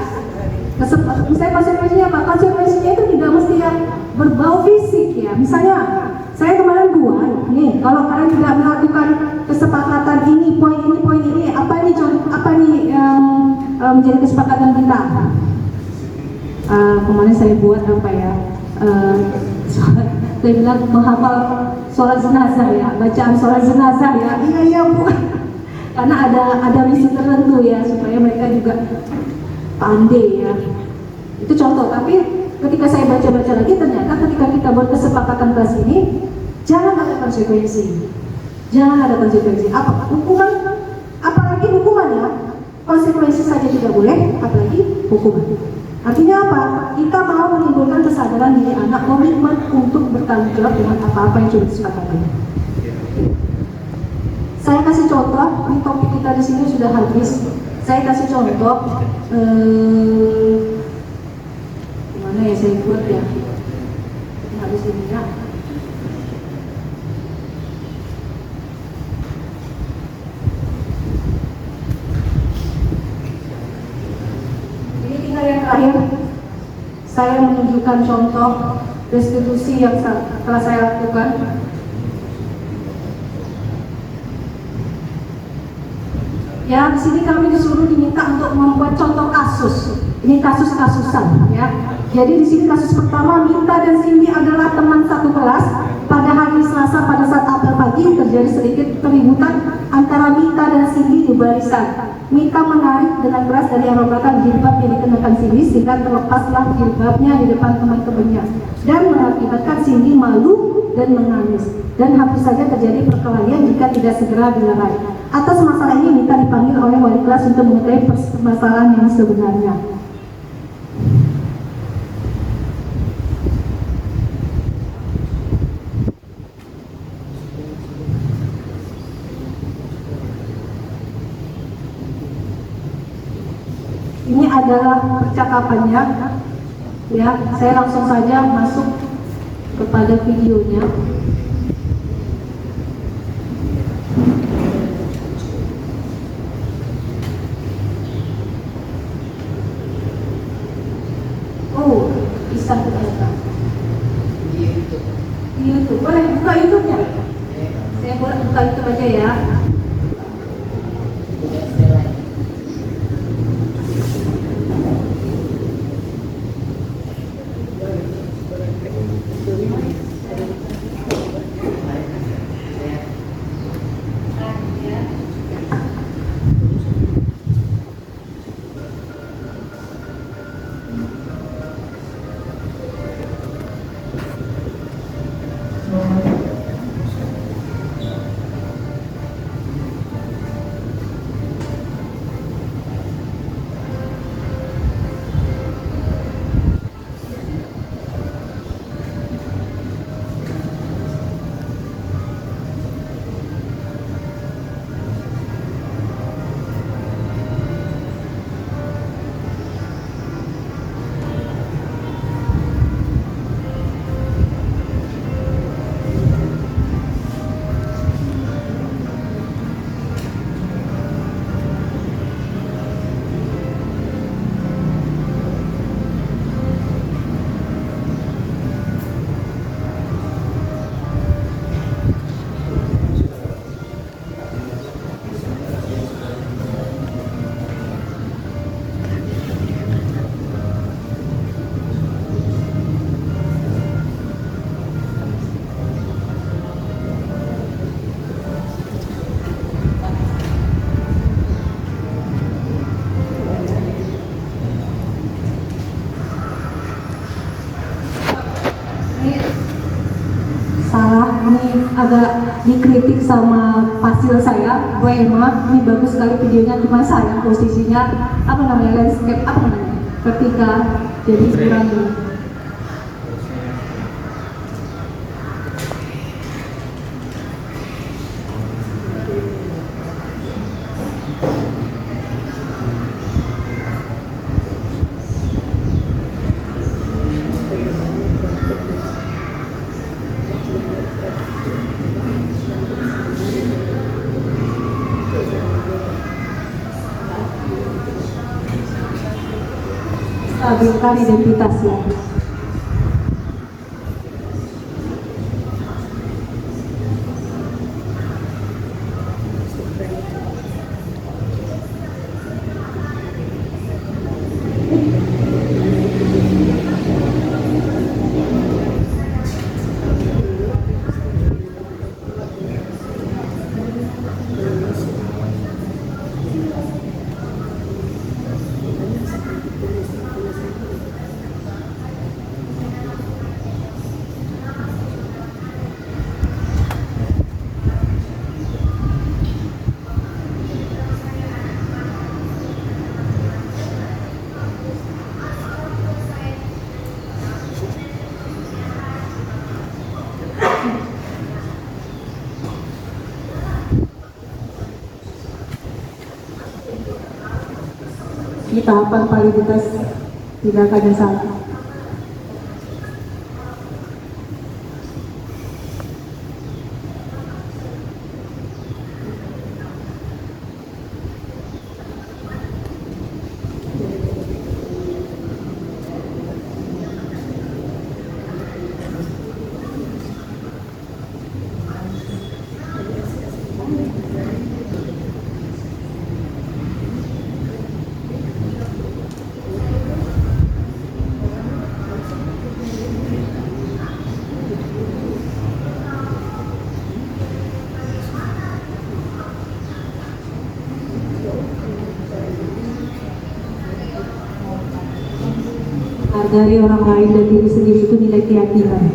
Misalnya konsekuensinya apa? Konsekuensinya itu tidak mesti yang berbau fisik, ya. Misalnya saya kemarin buat nih, kalau kalian tidak melakukan kesepakatan ini, poin ini, apa nih menjadi kesepakatan kita? Kemarin saya buat apa ya? Saya bilang menghafal sholat jenazah, ya, bacaan sholat jenazah, ya. Iya Bu, karena ada misi tertentu, ya, supaya mereka juga pandai, ya. Itu contoh. Tapi ketika saya baca-baca lagi, ternyata ketika kita buat kesepakatan kelas ini, jangan ada konsekuensi, apa hukuman, apalagi hukuman, ya. Konsekuensi saja tidak boleh, apalagi hukuman. Artinya apa? Kita mau menimbulkan kesadaran diri anak, komitmen untuk bertanggung jawab dengan apa-apa yang sudah disepakati. Saya kasih contoh, ini topik kita di sini sudah habis. Saya kasih contoh, gimana ya saya buat, ya? Habis ini, ya. Yang terakhir, saya menunjukkan contoh restitusi yang telah saya lakukan. Ya, di sini kami disuruh diminta untuk membuat contoh kasus. Ini kasus-kasusan, ya. Jadi di sini kasus pertama, Minta dan Cindy adalah teman satu kelas. barisan. Mita menarik dengan keras dari arah belakang jilbab yang dikenakan Cindy sehingga terlepaslah jilbabnya di depan teman-temannya dan mengakibatkan Cindy malu dan menangis. Dan hampir saja terjadi perkelahian jika tidak segera dilerai. Atas masalah ini Mita dipanggil oleh wali kelas untuk mengetahui permasalahan yang sebenarnya. Ini adalah percakapannya, ya. Saya langsung saja masuk kepada videonya. Oh, bisa ternyata. Di YouTube, boleh buka YouTube-nya. Saya boleh buka YouTube aja ya. Salah, ini agak dikritik sama pasil saya, Bu Emma. Ini bagus sekali videonya, cuma saya posisinya apa namanya, landscape apa namanya, ketika jadi kurang dulu. Stabilkan identitasnya. Di tahapan validitas tidak ada salah. dari orang lain dan diri sendiri itu nilai keyakinan.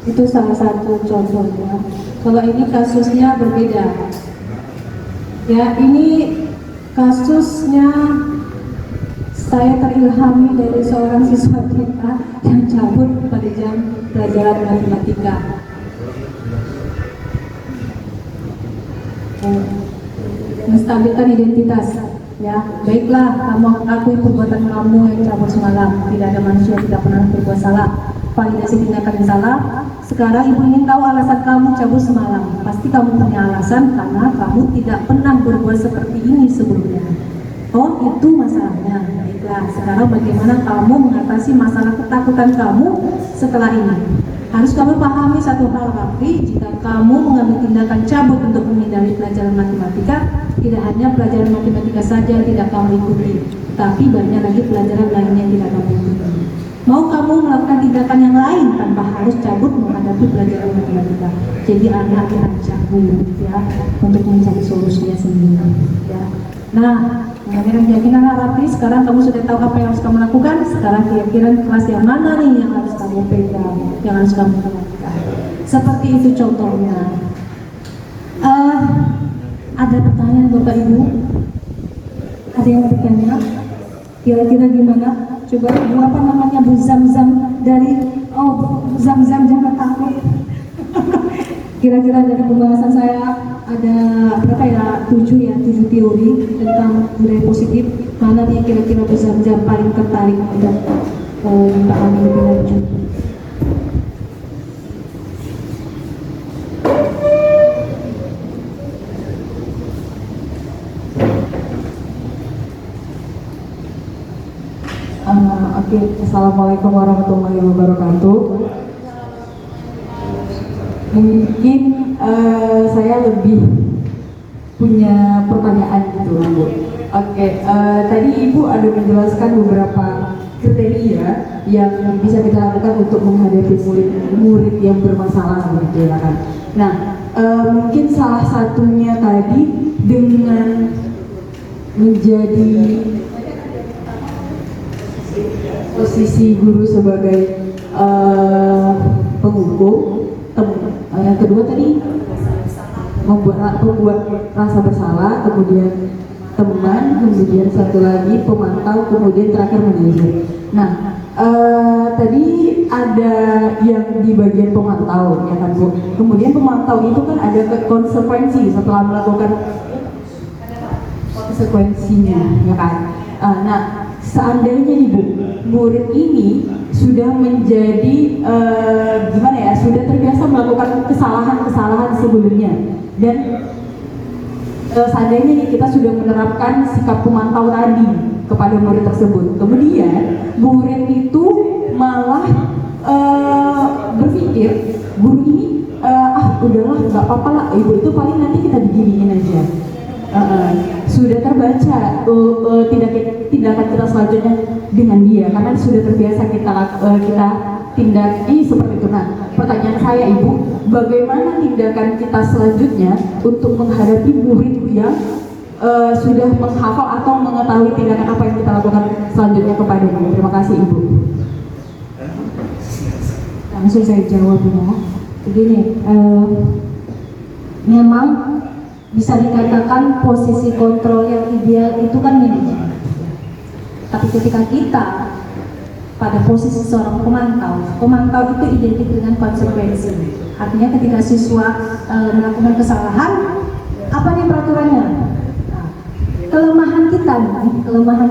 Itu salah satu contohnya. Kalau ini kasusnya berbeda. Ya, ini kasusnya saya terilhami dari seorang siswa kita yang cabut pada jam pelajaran matematika. Menstabilkan identitas. Ya, baiklah, kamu akui perbuatan kamu yang cabut semalam. Tidak ada manusia yang tidak pernah berbuat salah. Validasi tindakan yang salah. Sekarang ibu ingin tahu alasan kamu cabut semalam. Pasti kamu punya alasan karena kamu tidak pernah berbuat seperti ini sebelumnya. Oh, itu masalahnya. Baiklah, sekarang bagaimana kamu mengatasi masalah ketakutan kamu setelah ini? Harus kamu pahami satu hal, Raffi, jika kamu mengambil tindakan cabut untuk menghindari pelajaran matematika, tidak hanya pelajaran matematika saja yang tidak kamu ikuti, tapi banyak lagi pelajaran lainnya yang tidak kamu ikuti. Mau kamu melakukan tindakan yang lain tanpa harus cabut menghadapi pelajaran matematika. Jadi anak yang cabut ya untuk mencari solusinya sendiri. Ya. Nah, mengenai keyakinan Raffi, sekarang kamu sudah tahu apa yang harus kamu lakukan. Sekarang keyakinan kelas yang mana nih yang harus kamu pegang, yang harus kamu lakukan. Seperti itu contohnya. Ada pertanyaan Bapak Ibu? Ada yang bertanya? Kira-kira gimana? Coba Bu, apa namanya Bu Zam-Zam dari Zam-Zam jangan takut. Kira-kira dari pembahasan saya ada berapa ya? 7 teori tentang budaya positif. Mana nih kira-kira Bu Zam-Zam paling tertarik untuk dipahami lebih lanjut? Oke, Assalamualaikum warahmatullahi wabarakatuh. Mungkin saya lebih punya pertanyaan gitu, Bu. Oke, tadi Ibu ada menjelaskan beberapa kriteria yang bisa kita lakukan untuk menghadapi murid yang bermasalah, gitu ya kan. Nah, mungkin salah satunya tadi dengan menjadi posisi guru sebagai penghukum, yang kedua tadi membuat rasa bersalah, kemudian teman, kemudian satu lagi pemantau, kemudian terakhir manajer. Nah, tadi ada yang di bagian pemantau, ya kan Bu. Kemudian pemantau itu kan ada konsekuensi setelah melakukan konsekuensinya, ya kan. Nah, seandainya nih Bu, murid ini sudah menjadi gimana ya, sudah terbiasa melakukan kesalahan-kesalahan sebelumnya, dan seandainya nih kita sudah menerapkan sikap pemantau tadi kepada murid tersebut, kemudian murid itu malah berpikir guru ini udahlah nggak apa-apa lah, ibu itu paling nanti kita diginiin aja. Sudah terbaca tindakan kita selanjutnya dengan dia karena sudah terbiasa kita tindaki seperti itu. Nah, pertanyaan saya Ibu, bagaimana tindakan kita selanjutnya untuk menghadapi murid yang sudah menghafal atau mengetahui tindakan apa yang kita lakukan selanjutnya kepadanya? Terima kasih Ibu. Langsung saya jawab ya. Begini, memang bisa dikatakan posisi kontrol yang ideal itu kan manajemen. Tapi ketika kita pada posisi seorang pemantau itu identik dengan konsekuensi. Artinya ketika siswa melakukan kesalahan, apa nih peraturannya? Nah, kelemahan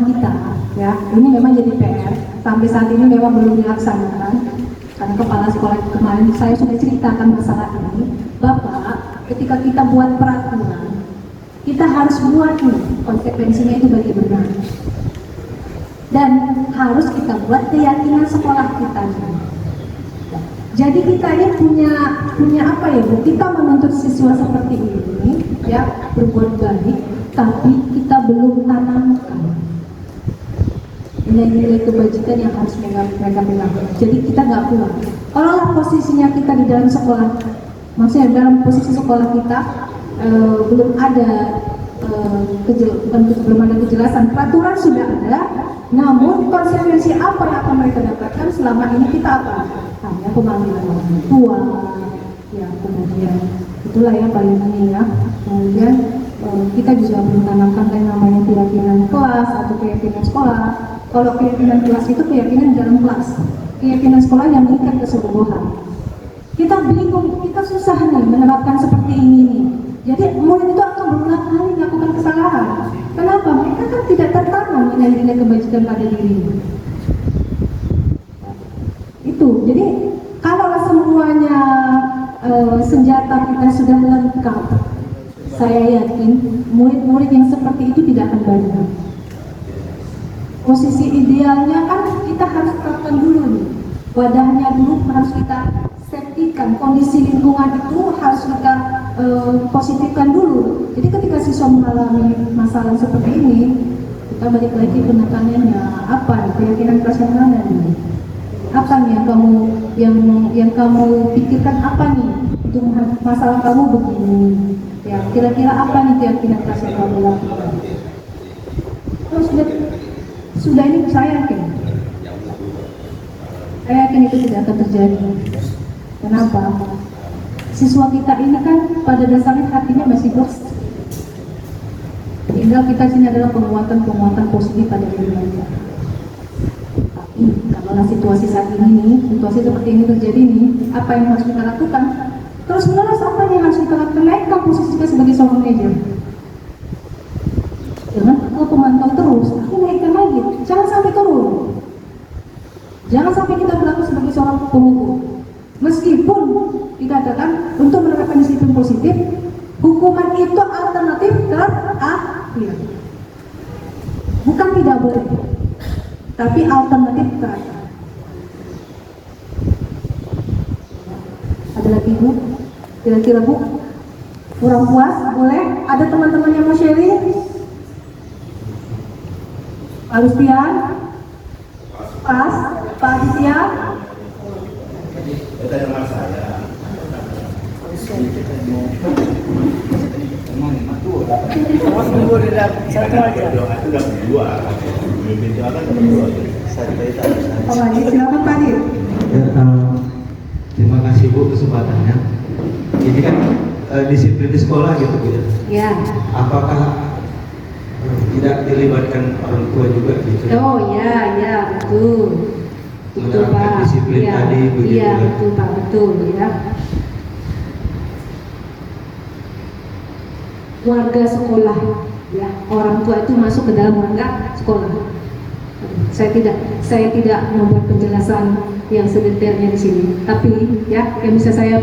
kita, ya, ini memang jadi PR. Sampai saat ini memang belum dilaksanakan. Karena kepala sekolah kemarin saya sudah ceritakan masalah ini. Bapak, ketika kita buat peraturan, kita harus buat nih konsekuensinya itu bagaimana. Dan harus kita buat keyakinan sekolah kita. Jadi kita ini punya apa ya Bu? Kita menuntut siswa seperti ini, ya, berbuat baik, tapi kita belum tanamkan nilai-nilai kebajikan yang harus mereka bilang. Jadi kita nggak pulang. Kalau posisinya kita di dalam sekolah, maksudnya dalam posisi sekolah kita belum ada belum ada kejelasan, peraturan sudah ada, namun konsekuensi apa yang akan mereka dapatkan selama ini kita apa? Hanya pemanggilan orang tua, ya, kemudian itulah yang paling penting ya. Kemudian kita juga belum tanamkan yang namanya keyakinan kelas atau keyakinan sekolah. Kalau keyakinan kelas itu keyakinan dalam kelas, keyakinan sekolah yang mengikat keseluruhan. Kita bingung, kita susah nih menerapkan seperti ini nih. Jadi murid itu akan berulang kali melakukan kesalahan. Kenapa? Mereka kan tidak tertanam nilai-nilai kebajikan pada dirinya. Itu. Jadi kalau semuanya senjata kita sudah lengkap, saya yakin murid-murid yang seperti itu tidak akan banyak. Posisi idealnya kan kita harus terapkan dulu nih. Wadahnya dulu harus kita safety-kan, kondisi lingkungan itu harus kita positifkan dulu. Jadi ketika siswa mengalami masalah seperti ini, kita balik lagi penekanannya apa, keyakinan kelas yang mana nih? Apa nih yang kamu pikirkan apa nih? Itu masalah kamu begini. Ya, kira-kira apa nih keyakinan kelas yang kamu lakukan? Terus sudah ini saya yakin itu tidak akan terjadi. Kenapa? Siswa kita ini kan pada dasarnya hatinya masih bersih. Tinggal kita sini adalah penguatan positif pada diri mereka. Tapi kalau situasi saat ini, situasi seperti ini terjadi nih, apa yang harus kita lakukan? Terus menerus apa yang harus kita lakukan? Naikkan posisi kita sebagai seorang manajer. Jangan kalau pemantau terus, tapi naikkan lagi. Jangan sampai turun. Jangan sampai kita berlaku sebagai seorang penghukum. Meskipun dikatakan untuk menerapkan disiplin positif, hukuman itu alternatif terakhir. Bukan tidak boleh, tapi alternatif terakhir. Ada lagi Bu? Kira-kira Bu? Kurang puas? Boleh? Ada teman-teman yang mau sharing? Pak Lustian? Pas? Pak Aditya? Itu nomor saya. Satu aja. Itu dapat dua. Pemimpin itu akan dapat dua. Pak Adit, silakan Pak Adit. Ya, terima kasih Bu kesempatannya. Ini kan disiplin di sekolah gitu Bu ya. Ya. Apakah tidak dilibatkan orang tua juga gitu? Oh ya, betul. Betul Menerapkan Pak. disiplin Ya, tadi begitu iya kan? betul Pak, betul ya. Warga sekolah, ya, orang tua itu masuk ke dalam warga sekolah. Saya tidak membuat penjelasan yang sedetailnya di sini. Tapi ya, yang bisa saya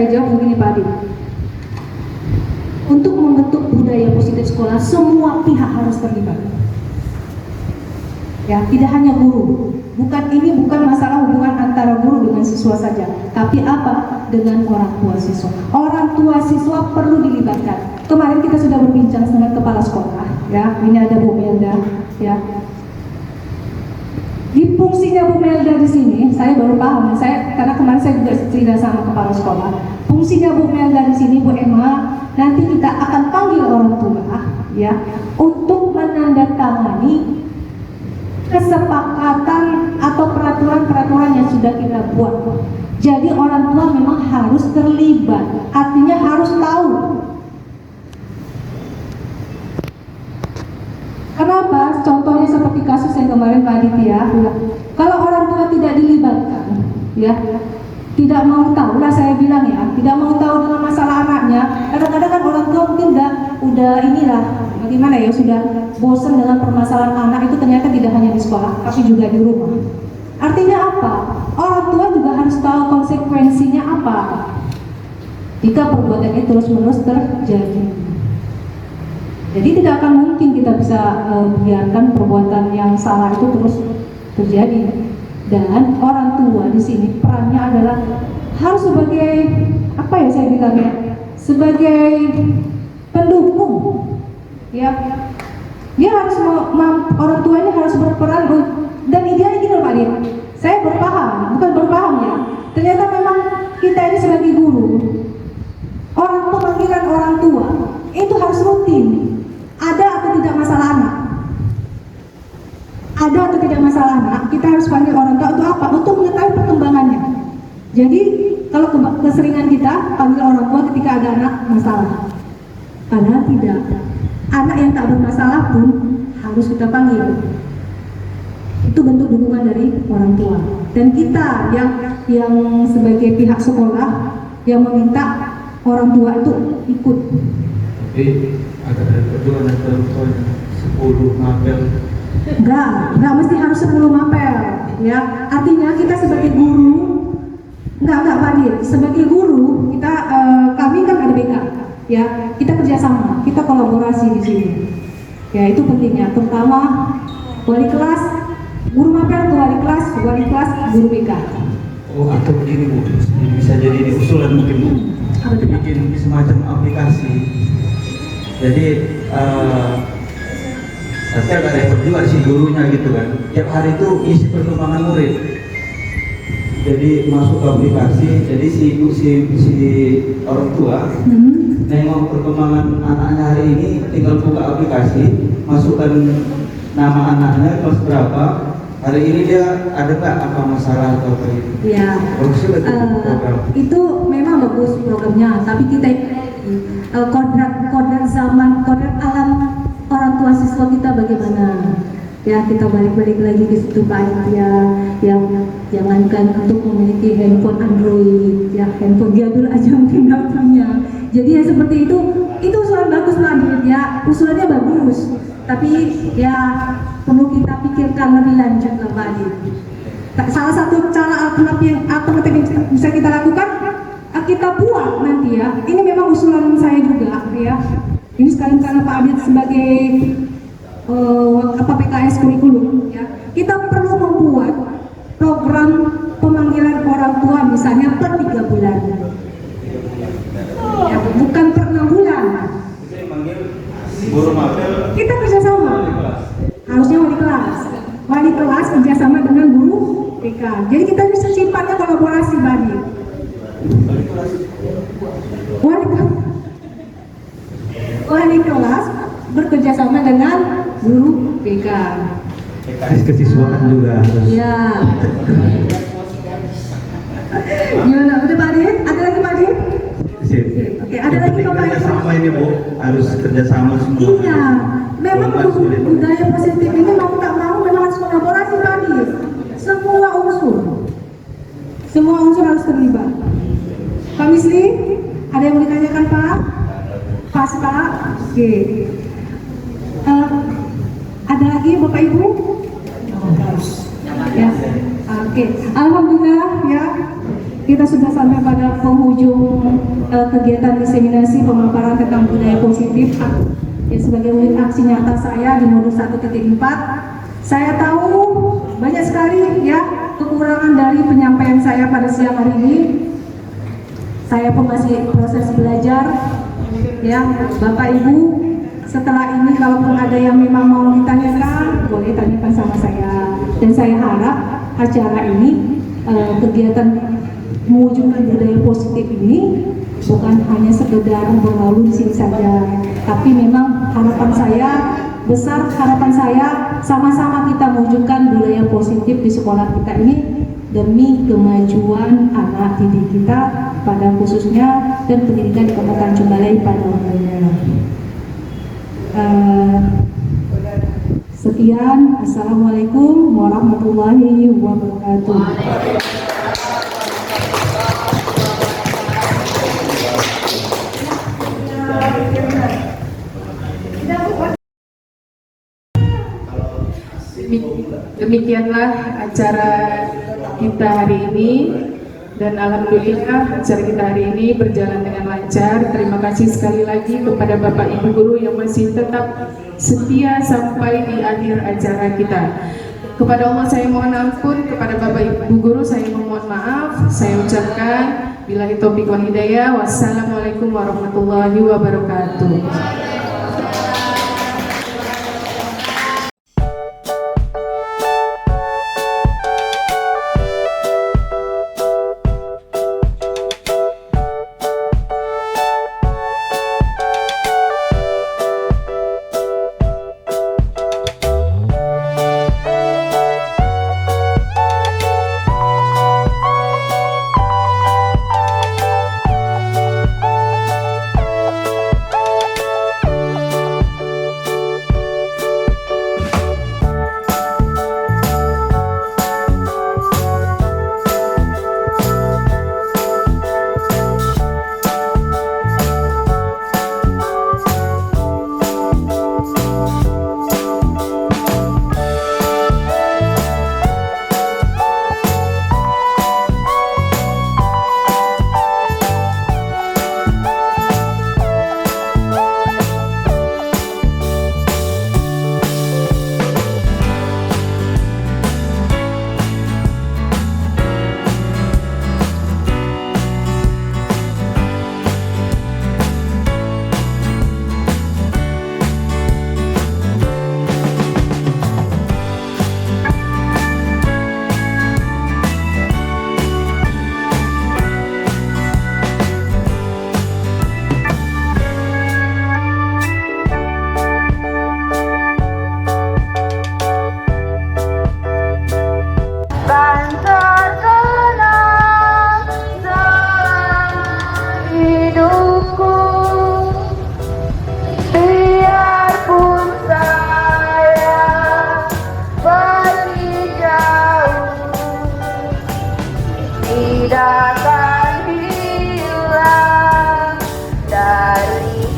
jawab begini Pak Adi. Untuk membentuk budaya positif sekolah, semua pihak harus terlibat. Ya, tidak hanya guru. Ini bukan masalah hubungan antara guru dengan siswa saja, tapi apa? Dengan orang tua siswa. Orang tua siswa perlu dilibatkan. Kemarin kita sudah berbincang dengan kepala sekolah, ya. Ini ada Bu Melda, ya. Di fungsinya Bu Melda di sini, saya baru paham. Karena kemarin saya juga cerita sama kepala sekolah. Fungsinya Bu Melda di sini, Bu Emma, nanti kita akan panggil orang tua, ya, untuk menandatangani kesepakatan atau peraturan-peraturan yang sudah kita buat. Jadi orang tua memang harus terlibat, artinya harus tahu. Kenapa? Contohnya seperti kasus yang kemarin Pak Aditya, kalau orang tua tidak dilibatkan, ya, tidak mau tahu lah, saya bilang ya, tidak mau tahu dengan masalah anaknya. Kadang-kadang kan orang tua mungkin udah inilah, bagaimana ya, sudah bosan dengan permasalahan anak itu, ternyata tidak hanya di sekolah, tapi juga di rumah. Artinya apa? Orang tua juga harus tahu konsekuensinya apa jika perbuatan itu terus-menerus terjadi. Jadi tidak akan mungkin kita bisa biarkan perbuatan yang salah itu terus terjadi. Dan orang tua di sini perannya adalah harus sebagai apa ya, saya bilang ya, sebagai pendukung, ya. Dia harus orang tua ini harus berperan, dan idealnya gini loh Pak Dit, saya bukan berpaham ya. Ternyata memang kita ini sebagai guru, panggilan orang tua itu harus rutin. Ada atau tidak masalah anak, ada atau tidak masalah anak, kita harus panggil orang tua untuk apa? Untuk mengetahui perkembangannya. Jadi kalau keseringan kita panggil orang tua ketika ada anak masalah, padahal tidak. Anak yang tak bermasalah pun harus kita panggil. Itu bentuk dukungan dari orang tua. Dan kita yang sebagai pihak sekolah yang meminta orang tua itu ikut. Tapi ada perjuangan terus 10 mapel. Enggak mesti harus 10 mapel, ya. Artinya kita sebagai guru, enggak Pak Dit, sebagai guru kita kami kan ada BK, ya. Kita kerjasama, kita kolaborasi di sini. Ya itu pentingnya, terutama wali kelas, guru mapel ke wali kelas guru BK. Oh, atau begini Bu, ini bisa jadi ini usulan mungkin Bu, bikin semacam aplikasi. Jadi tapi agak repot juga si gurunya gitu kan. Tiap hari itu isi perkembangan murid. Jadi masuk ke aplikasi, jadi si orang tua nengok perkembangan anaknya hari ini, tinggal buka aplikasi, masukkan nama anaknya, kelas berapa, hari ini dia ada nggak apa masalah atau apa itu. Ya, itu memang bagus programnya, tapi kita kodrat zaman, kodrat alam orang tua siswa kita bagaimana? Ya, kita balik lagi ke situ Pak Aditya, yang jangankan untuk memiliki handphone Android, ya handphone jadul aja mungkin nggak punya. Jadi ya seperti itu usulan bagus Pak Aditya, usulannya bagus, tapi ya perlu kita pikirkan lebih lanjut lah Pak Aditya. Salah satu cara alternatif yang bisa kita lakukan, kita buat nanti ya. Ini memang usulan saya juga ya. Ini sekalian karena Pak Adit sebagai PKS kurikulum ya, kita perlu membuat program pemanggilan orang tua misalnya per 3 bulan ya, bukan per 6 bulan. Guru mapel Kita kerjasama, harusnya wali kelas kerjasama dengan guru BK. Jadi kita bisa sifatnya kolaborasi Badi. Wali kelas bekerja sama dengan guru BK. PKS kesiswaan juga harus. Ya. Gimana? Udah Pak Adit? Ada lagi Pak Adit? Sip. Oke, ada lagi Bapak Ibu? Kerjasama ini Bu, harus kerjasama semua. Iya. Memang budaya positif ini mau tak mau memang harus kolaborasi Pak Adit. Semua unsur harus terlibat. Pak Misli, ada yang mau ditanyakan Pak? Pas Pak? Oke. Ada lagi Bapak Ibu? Ya. Oke. Alhamdulillah ya. Kita sudah sampai pada penghujung kegiatan diseminasi pemaparan tentang budaya positif ya, sebagai unit aksi nyata saya di modul 1.4. Saya tahu banyak sekali ya kekurangan dari penyampaian saya pada siang hari ini. Saya pun masih proses belajar ya, Bapak Ibu. Setelah ini kalaupun ada yang memang mau ditanyakan, boleh tanyakan sama saya. Dan saya harap acara ini, kegiatan mewujudkan budaya positif ini bukan hanya sekedar berlalu di sini saja, tapi memang harapan saya besar, harapan saya sama-sama kita mewujudkan budaya positif di sekolah kita ini demi kemajuan anak didik kita pada khususnya dan pendidikan di Kabupaten Cembalai pada umumnya. Sekian, Assalamualaikum warahmatullahi wabarakatuh. Demikianlah acara kita hari ini, dan alhamdulillah acara kita hari ini berjalan dengan lancar. Terima kasih sekali lagi kepada Bapak Ibu Guru yang masih tetap setia sampai di akhir acara kita. Kepada Allah saya mohon ampun, kepada Bapak Ibu Guru saya memohon maaf. Saya ucapkan billahi taufiq wal hidayah. Wassalamualaikum warahmatullahi wabarakatuh.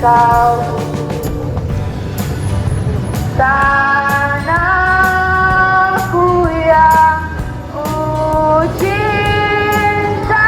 kau tanahku yang ku cintai.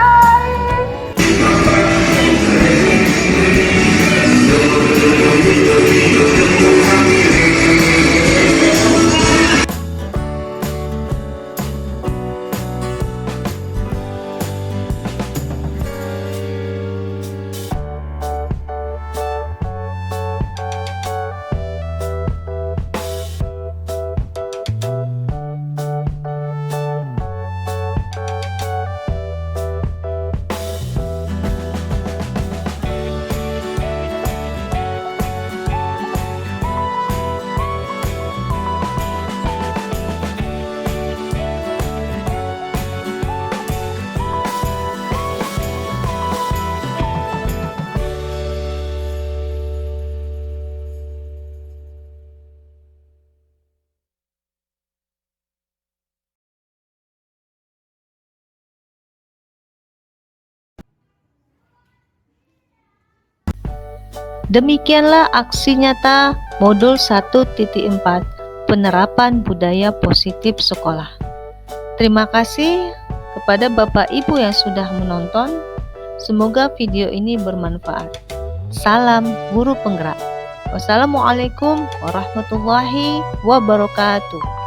Demikianlah aksi nyata modul 1.4 penerapan budaya positif sekolah. Terima kasih kepada Bapak Ibu yang sudah menonton. Semoga video ini bermanfaat. Salam guru penggerak. Wassalamualaikum warahmatullahi wabarakatuh.